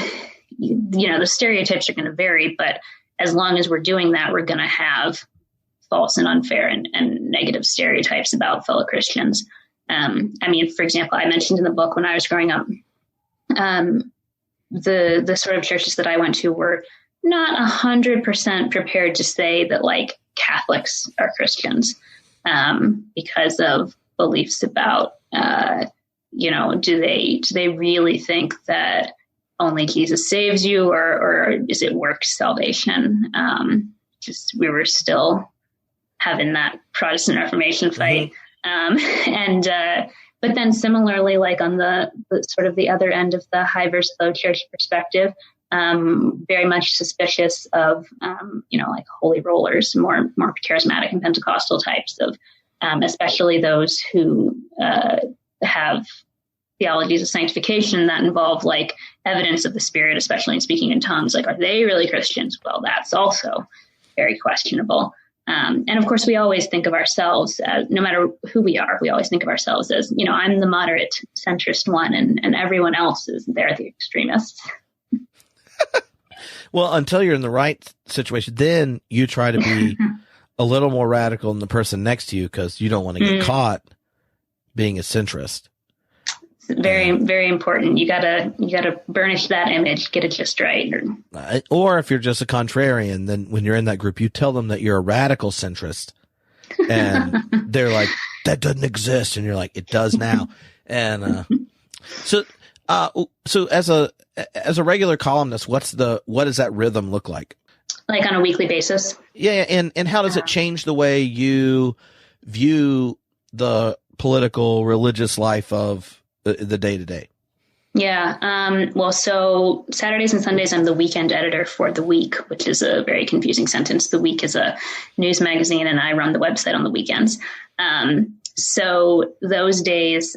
[SPEAKER 2] the stereotypes are going to vary, but as long as we're doing that, we're going to have false and unfair and negative stereotypes about fellow Christians. For example, I mentioned in the book when I was growing up, the sort of churches that I went to were not 100% prepared to say that, like, Catholics are Christians, because of beliefs about, do they really think that only Jesus saves you, or is it works salvation? We were still having that Protestant Reformation fight. Mm-hmm. But then similarly, like on the sort of the other end of the high versus low church perspective, very much suspicious of, like holy rollers, more charismatic and Pentecostal types of, especially those who have theologies of sanctification that involve, like, evidence of the Spirit, especially in speaking in tongues. Like, are they really Christians? Well, that's also very questionable. And of course, we always think of ourselves as, no matter who we are, we always think of ourselves as, I'm the moderate centrist one, and everyone else they're the extremists.
[SPEAKER 1] Well, until you're in the right situation, then you try to be a little more radical than the person next to you, because you don't want to get caught being a centrist.
[SPEAKER 2] Very, very important. You gotta burnish that image, get it just right.
[SPEAKER 1] Or if you're just a contrarian, then when you're in that group, you tell them that you're a radical centrist, and they're like, that doesn't exist, and you're like, it does now. And so as a regular columnist, what does that rhythm look like?
[SPEAKER 2] Like on a weekly basis?
[SPEAKER 1] Yeah, and how does it change the way you view the political, religious life of the day-to-day?
[SPEAKER 2] Yeah. Well, so Saturdays and Sundays, I'm the weekend editor for The Week, which is a very confusing sentence. The Week is a news magazine, and I run the website on the weekends. So those days,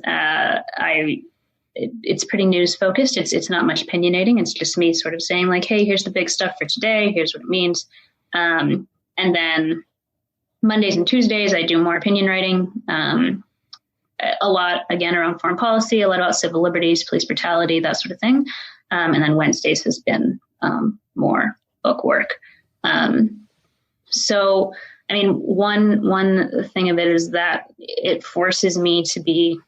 [SPEAKER 2] it's pretty news focused. It's not much opinionating. It's just me sort of saying, like, hey, here's the big stuff for today. Here's what it means. And then Mondays and Tuesdays, I do more opinion writing. A lot, again, around foreign policy, a lot about civil liberties, police brutality, that sort of thing. And then Wednesdays has been more book work. So, one thing of it is that it forces me to be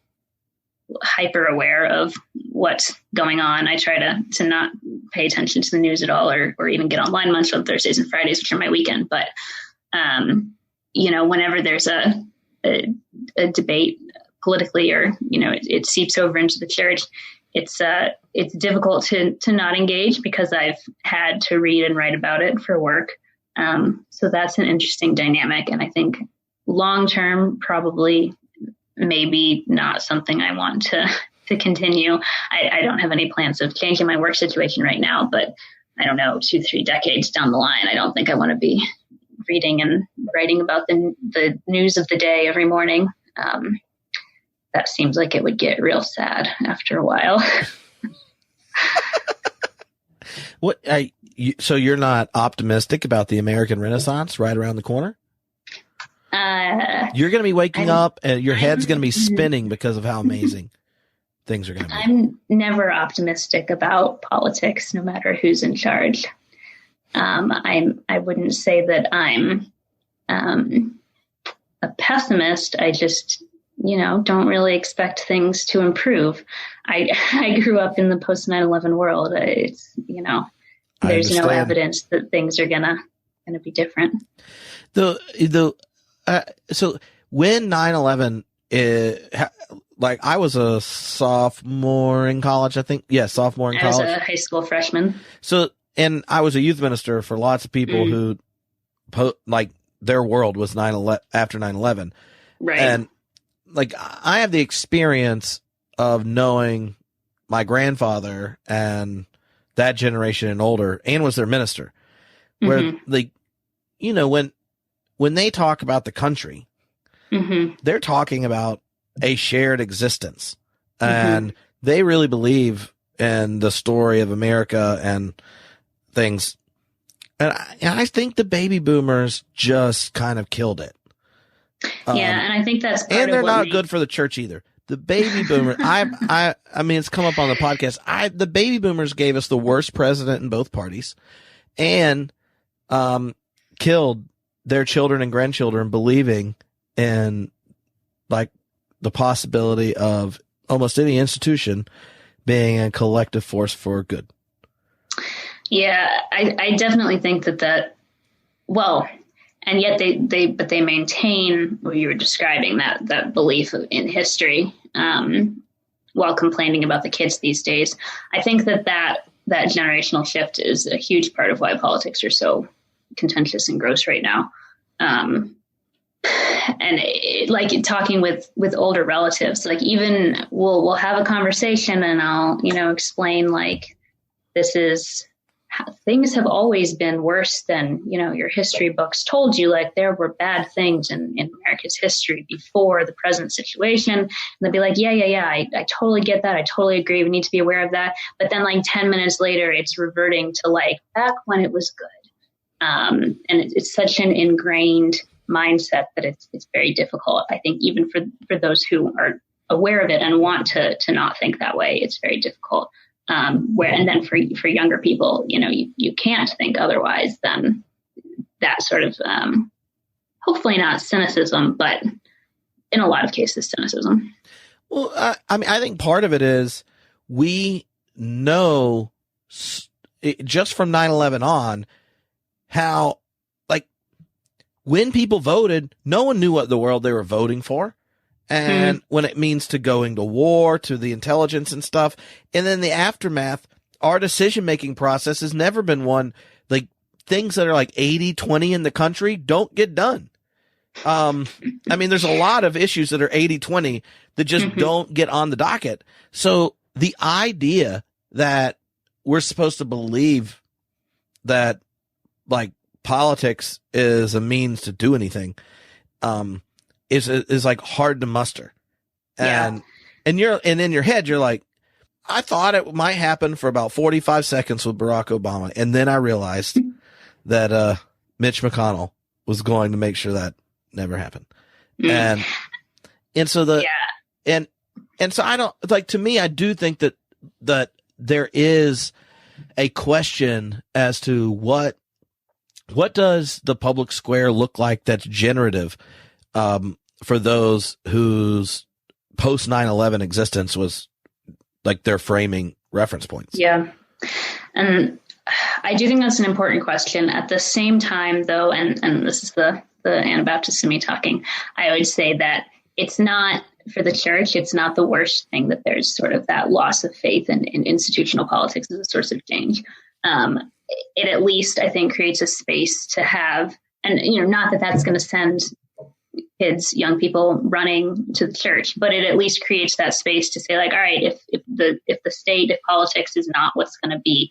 [SPEAKER 2] hyper aware of what's going on. I try to not pay attention to the news at all, or even get online much on Thursdays and Fridays, which are my weekend. But, whenever there's a debate politically, or, it seeps over into the church, it's difficult to not engage, because I've had to read and write about it for work. So that's an interesting dynamic. And I think long-term, probably maybe not something I want to continue. I don't have any plans of changing my work situation right now, but I don't know, 2-3 decades down the line, I don't think I want to be reading and writing about the news of the day every morning. That seems like it would get real sad after a while.
[SPEAKER 1] So you're not optimistic about the American Renaissance right around the corner? You're going to be waking up and your head's going to be spinning because of how amazing things are going to be.
[SPEAKER 2] I'm never optimistic about politics, no matter who's in charge. I wouldn't say that I'm a pessimist. I just, don't really expect things to improve. I grew up in the post 9/11 world. It's, there's no evidence that things are gonna be different.
[SPEAKER 1] So when 9/11, I was a sophomore in college, I think. Yeah, sophomore in college.
[SPEAKER 2] I was a high school freshman.
[SPEAKER 1] So, and I was a youth minister for lots of people who, their world was after 9/11.
[SPEAKER 2] Right.
[SPEAKER 1] And I have the experience of knowing my grandfather and that generation and older, and was their minister, where when they talk about the country, they're talking about a shared existence, and they really believe in the story of America and things. And I think the baby boomers just kind of killed it.
[SPEAKER 2] And I think that's part
[SPEAKER 1] and they're
[SPEAKER 2] of
[SPEAKER 1] not good for the church either. The baby boomers, I mean, it's come up on the podcast. The baby boomers gave us the worst president in both parties, and killed their children and grandchildren believing in the possibility of almost any institution being a collective force for good.
[SPEAKER 2] Yeah, I definitely think that and yet they maintain what you were describing, that belief in history, while complaining about the kids these days. I think that generational shift is a huge part of why politics are so contentious and gross right now. And talking with older relatives, even we'll have a conversation and I'll, explain this is, things have always been worse than, your history books told you. There were bad things in America's history before the present situation. And they'll be like, yeah, I totally get that. I totally agree. We need to be aware of that. But then 10 minutes later, it's reverting to back when it was good. And it's such an ingrained mindset that it's very difficult. I think even for those who are aware of it and want to not think that way, it's very difficult. And then for younger people, you can't think otherwise than that sort of, hopefully not cynicism, but in a lot of cases, cynicism.
[SPEAKER 1] Well, I think part of it is we know just from 9/11 on how, when people voted, no one knew what the world they were voting for. And when it means to going to war, to the intelligence and stuff, and then the aftermath, our decision-making process has never been one, things that are 80-20 in the country don't get done. There's a lot of issues that are 80-20 that just don't get on the docket. So the idea that we're supposed to believe that, politics is a means to do anything, is hard to muster. And in your head, you're like, I thought it might happen for about 45 seconds with Barack Obama. And then I realized that, Mitch McConnell was going to make sure that never happened. And so so I don't to me, I do think that there is a question as to what does the public square look like that's generative, for those whose post 9/11 existence was like their framing reference points.
[SPEAKER 2] Yeah. And I do think that's an important question. At the same time, though, and this is the Anabaptist in me talking, I would say that it's not, for the church, it's not the worst thing that there's sort of that loss of faith in institutional politics as a source of change. It at least, I think, creates a space to have, and, not that that's going to send kids, young people running to the church, but it at least creates that space to say, like, all right, if the state, if politics is not what's going to be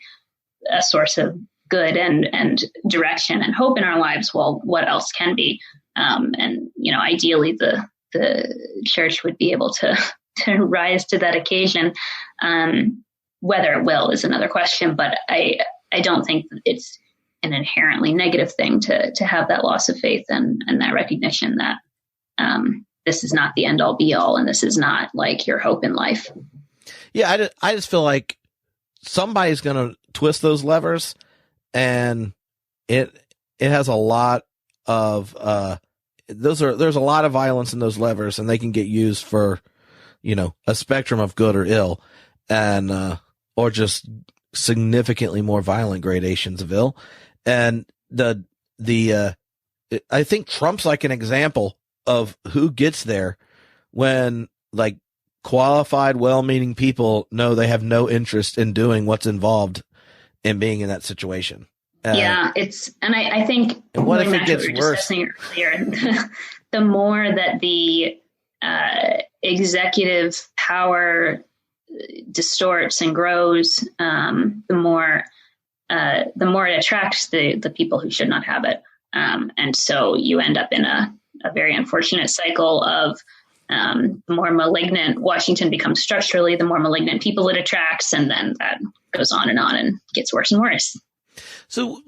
[SPEAKER 2] a source of good and direction and hope in our lives, well, what else can be? And ideally, the church would be able to rise to that occasion. Whether it will is another question, but I don't think that it's an inherently negative thing to have that loss of faith and that recognition that this is not the end all be all, and this is not like your hope in life.
[SPEAKER 1] Yeah, I just feel like somebody's going to twist those levers, and it has a lot of there's a lot of violence in those levers, and they can get used for a spectrum of good or ill, and or just significantly more violent gradations of ill. And I think Trump's like an example of who gets there when, like, qualified, well-meaning people know they have no interest in doing what's involved in being in that situation.
[SPEAKER 2] I think,
[SPEAKER 1] and what if it gets worse?
[SPEAKER 2] Earlier, the more that the executive power distorts and grows, the more it attracts the people who should not have it. And so you end up in a very unfortunate cycle of the more malignant Washington becomes structurally, the more malignant people it attracts, and then that goes on and gets worse and worse.
[SPEAKER 1] So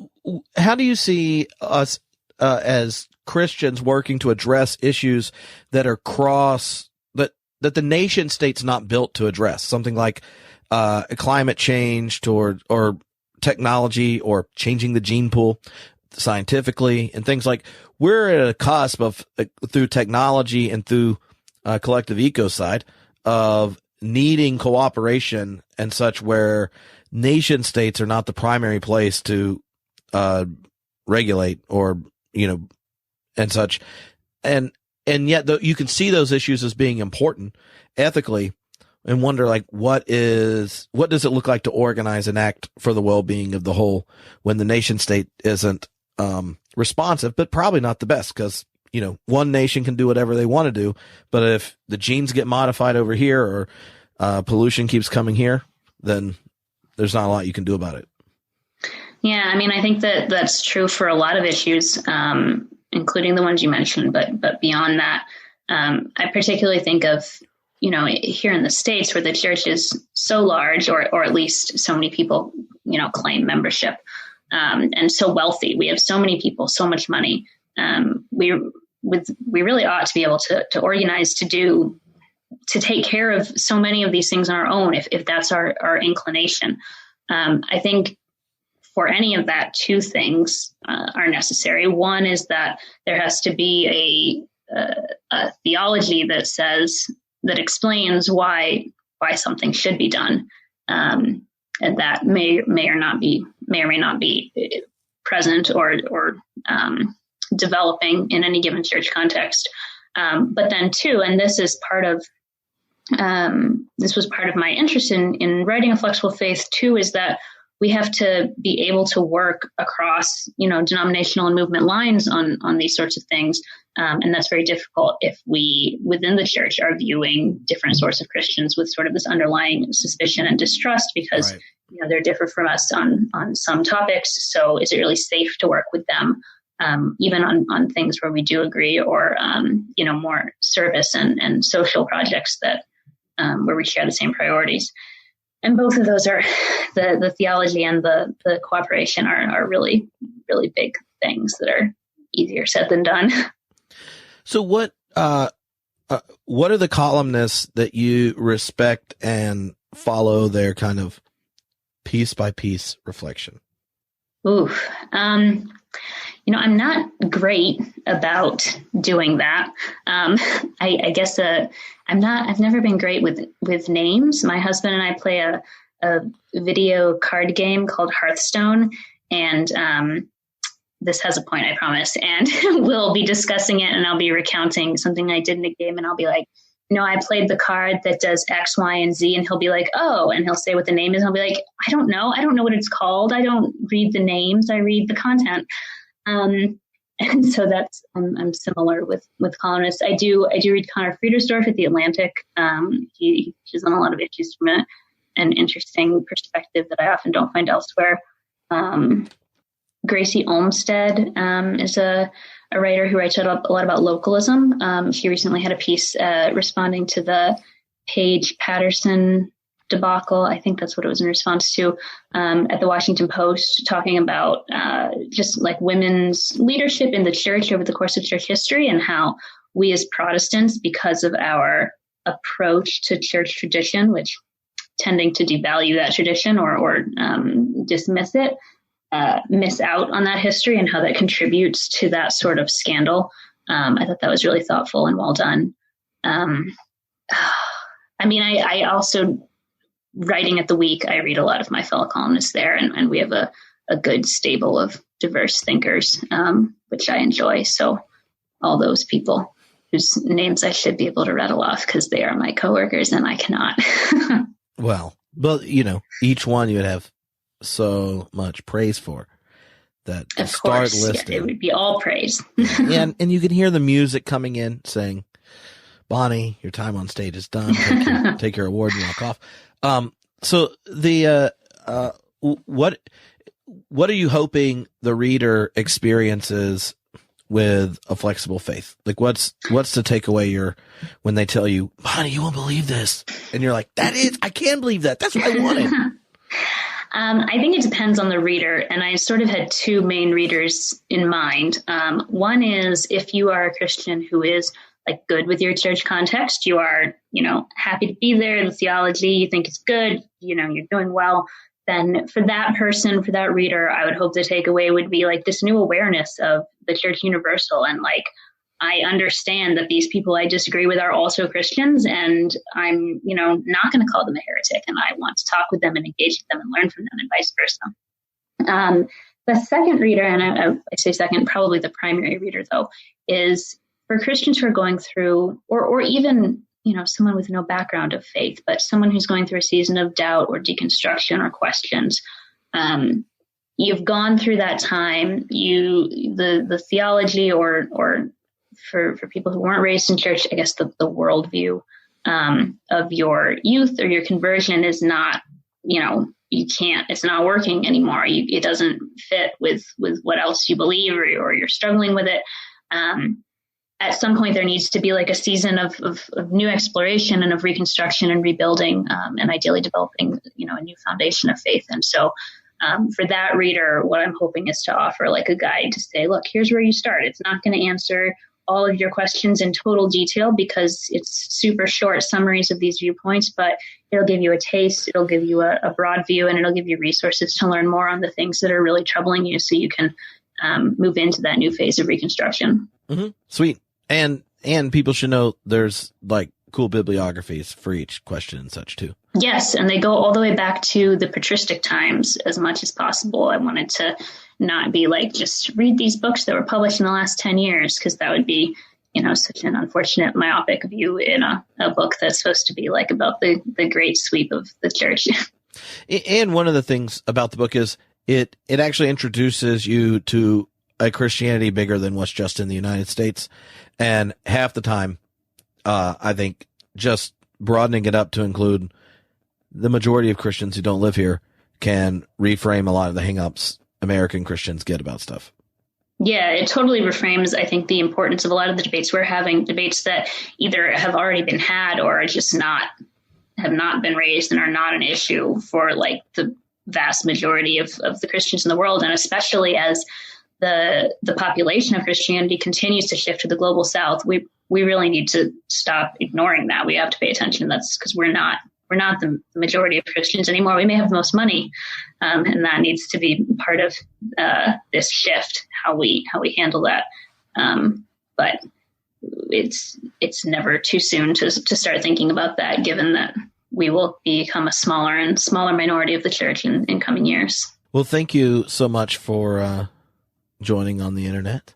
[SPEAKER 1] how do you see us as Christians working to address issues that are that the nation state's not built to address, something like climate change or technology or changing the gene pool scientifically and things like? We're at a cusp of, through technology and through collective ecocide, of needing cooperation and such, where nation states are not the primary place to regulate or and such, and yet you can see those issues as being important ethically, and wonder, like, what does it look like to organize and act for the well-being of the whole when the nation state isn't responsive, but probably not the best, because one nation can do whatever they want to do, but if the genes get modified over here or pollution keeps coming here, then there's not a lot you can do about it.
[SPEAKER 2] Yeah, I mean, I think that's true for a lot of issues, including the ones you mentioned, but beyond that, I particularly think of, here in the States, where the church is so large, or at least so many people, claim membership, and so wealthy. We have so many people, so much money. We really ought to be able to organize to take care of so many of these things on our own, if that's our inclination. I think for any of that, two things are necessary. One is that there has to be a theology that explains why something should be done, and that may or may not be present or developing in any given church context. But then two, and this is this was part of my interest in writing A Flexible Faith too, is that we have to be able to work across, denominational and movement lines on these sorts of things. And that's very difficult if we, within the church, are viewing different sorts of Christians with sort of this underlying suspicion and distrust, because,
[SPEAKER 1] right,
[SPEAKER 2] they're different from us on some topics. So is it really safe to work with them, even on things where we do agree, or, more service and social projects that where we share the same priorities? And both of those are the theology and the cooperation are really, really big things that are easier said than done.
[SPEAKER 1] So what are the columnists that you respect and follow their kind of piece by piece reflection?
[SPEAKER 2] Ooh, I'm not great about doing that. I guess I've never been great with names. My husband and I play a video card game called Hearthstone, and this has a point, I promise. And we'll be discussing it, and I'll be recounting something I did in a game, and I'll be like, I played the card that does X, Y, and Z. And he'll be like, oh, and he'll say what the name is. And I'll be like, I don't know what it's called. I don't read the names. I read the content. And so that's, I'm similar with columnists. I do read Connor Friedersdorf at The Atlantic. He touches on a lot of issues from an interesting perspective that I often don't find elsewhere. Gracie Olmstead is a writer who writes a lot about localism. She recently had a piece responding to the Paige Patterson debacle. I think that's what it was in response to, at the Washington Post, talking about just like women's leadership in the church over the course of church history, and how we as Protestants, because of our approach to church tradition, which tending to devalue that tradition or dismiss it, miss out on that history and how that contributes to that sort of scandal. I thought that was really thoughtful and well done. I also, writing at The Week, I read a lot of my fellow columnists there, and we have a good stable of diverse thinkers, which I enjoy. So all those people whose names I should be able to rattle off because they are my coworkers and I cannot.
[SPEAKER 1] Well, each one you would have so much praise for that to start listing.
[SPEAKER 2] Yeah, it would be all praise.
[SPEAKER 1] and you can hear the music coming in saying, Bonnie, your time on stage is done. Take your award and walk off. So the what are you hoping the reader experiences with A Flexible Faith? Like what's the takeaway when they tell you, Bonnie, you won't believe this, and you're like, I can believe that. That's what I wanted.
[SPEAKER 2] I think it depends on the reader, and I sort of had two main readers in mind. One is if you are a Christian who is like good with your church context, you are, happy to be there, the theology, you think it's good, you're doing well, then for that person, for that reader, I would hope the takeaway would be like this new awareness of the church universal. And like, I understand that these people I disagree with are also Christians, and I'm, not going to call them a heretic, and I want to talk with them and engage with them and learn from them and vice versa. The second reader, and I say second, probably the primary reader though, is for Christians who are going through, or even, someone with no background of faith, but someone who's going through a season of doubt or deconstruction or questions. You've gone through that time. The theology or for people who weren't raised in church, I guess the worldview of your youth or your conversion is not, it's not working anymore. It doesn't fit with what else you believe, or you're struggling with it. At some point there needs to be like a season of new exploration and of reconstruction and rebuilding, and ideally developing, a new foundation of faith. And so for that reader, what I'm hoping is to offer like a guide to say, look, here's where you start. It's not going to answer all of your questions in total detail because it's super short summaries of these viewpoints, but it'll give you a taste, it'll give you a broad view, and it'll give you resources to learn more on the things that are really troubling you so you can move into that new phase of reconstruction.
[SPEAKER 1] Mm-hmm. Sweet. And people should know there's like cool bibliographies for each question and such too.
[SPEAKER 2] Yes. And they go all the way back to the patristic times as much as possible. I wanted to not be like, just read these books that were published in the last 10 years, because that would be, such an unfortunate myopic view in a book that's supposed to be like about the great sweep of the church.
[SPEAKER 1] And one of the things about the book is it actually introduces you to a Christianity bigger than what's just in the United States. And half the time, I think just broadening it up to include the majority of Christians who don't live here can reframe a lot of the hangups American Christians get about stuff.
[SPEAKER 2] Yeah, it totally reframes, I think, the importance of a lot of the debates we're having, debates that either have already been had or are just have not been raised and are not an issue for like the vast majority of the Christians in the world. And especially as the population of Christianity continues to shift to the global South, we really need to stop ignoring that. We have to pay attention. That's because we're not the majority of Christians anymore. We may have the most money, and that needs to be part of this shift. how we handle that. But it's never too soon to start thinking about that, given that we will become a smaller and smaller minority of the church in coming years.
[SPEAKER 1] Well, thank you so much for joining on the internet.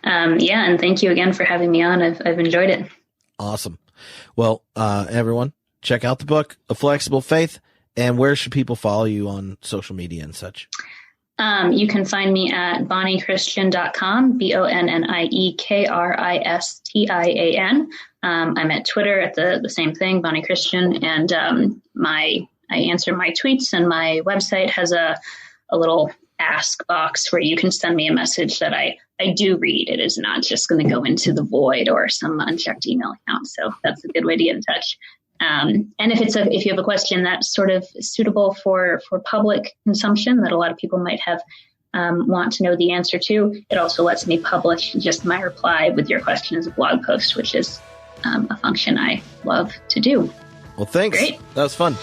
[SPEAKER 2] And thank you again for having me on. I've enjoyed it.
[SPEAKER 1] Awesome. Well, everyone, check out the book, A Flexible Faith. And where should people follow you on social media and such?
[SPEAKER 2] You can find me at bonniechristian.com, BonnieKristian. I'm at Twitter at the same thing, Bonnie Christian. And I answer my tweets, and my website has a little ask box where you can send me a message that I do read. It is not just going to go into the void or some unchecked email account. So that's a good way to get in touch. And if you have a question that's sort of suitable for public consumption that a lot of people might have want to know the answer to, it also lets me publish just my reply with your question as a blog post, which is a function I love to do.
[SPEAKER 1] Well, thanks.
[SPEAKER 2] Great.
[SPEAKER 1] That was fun.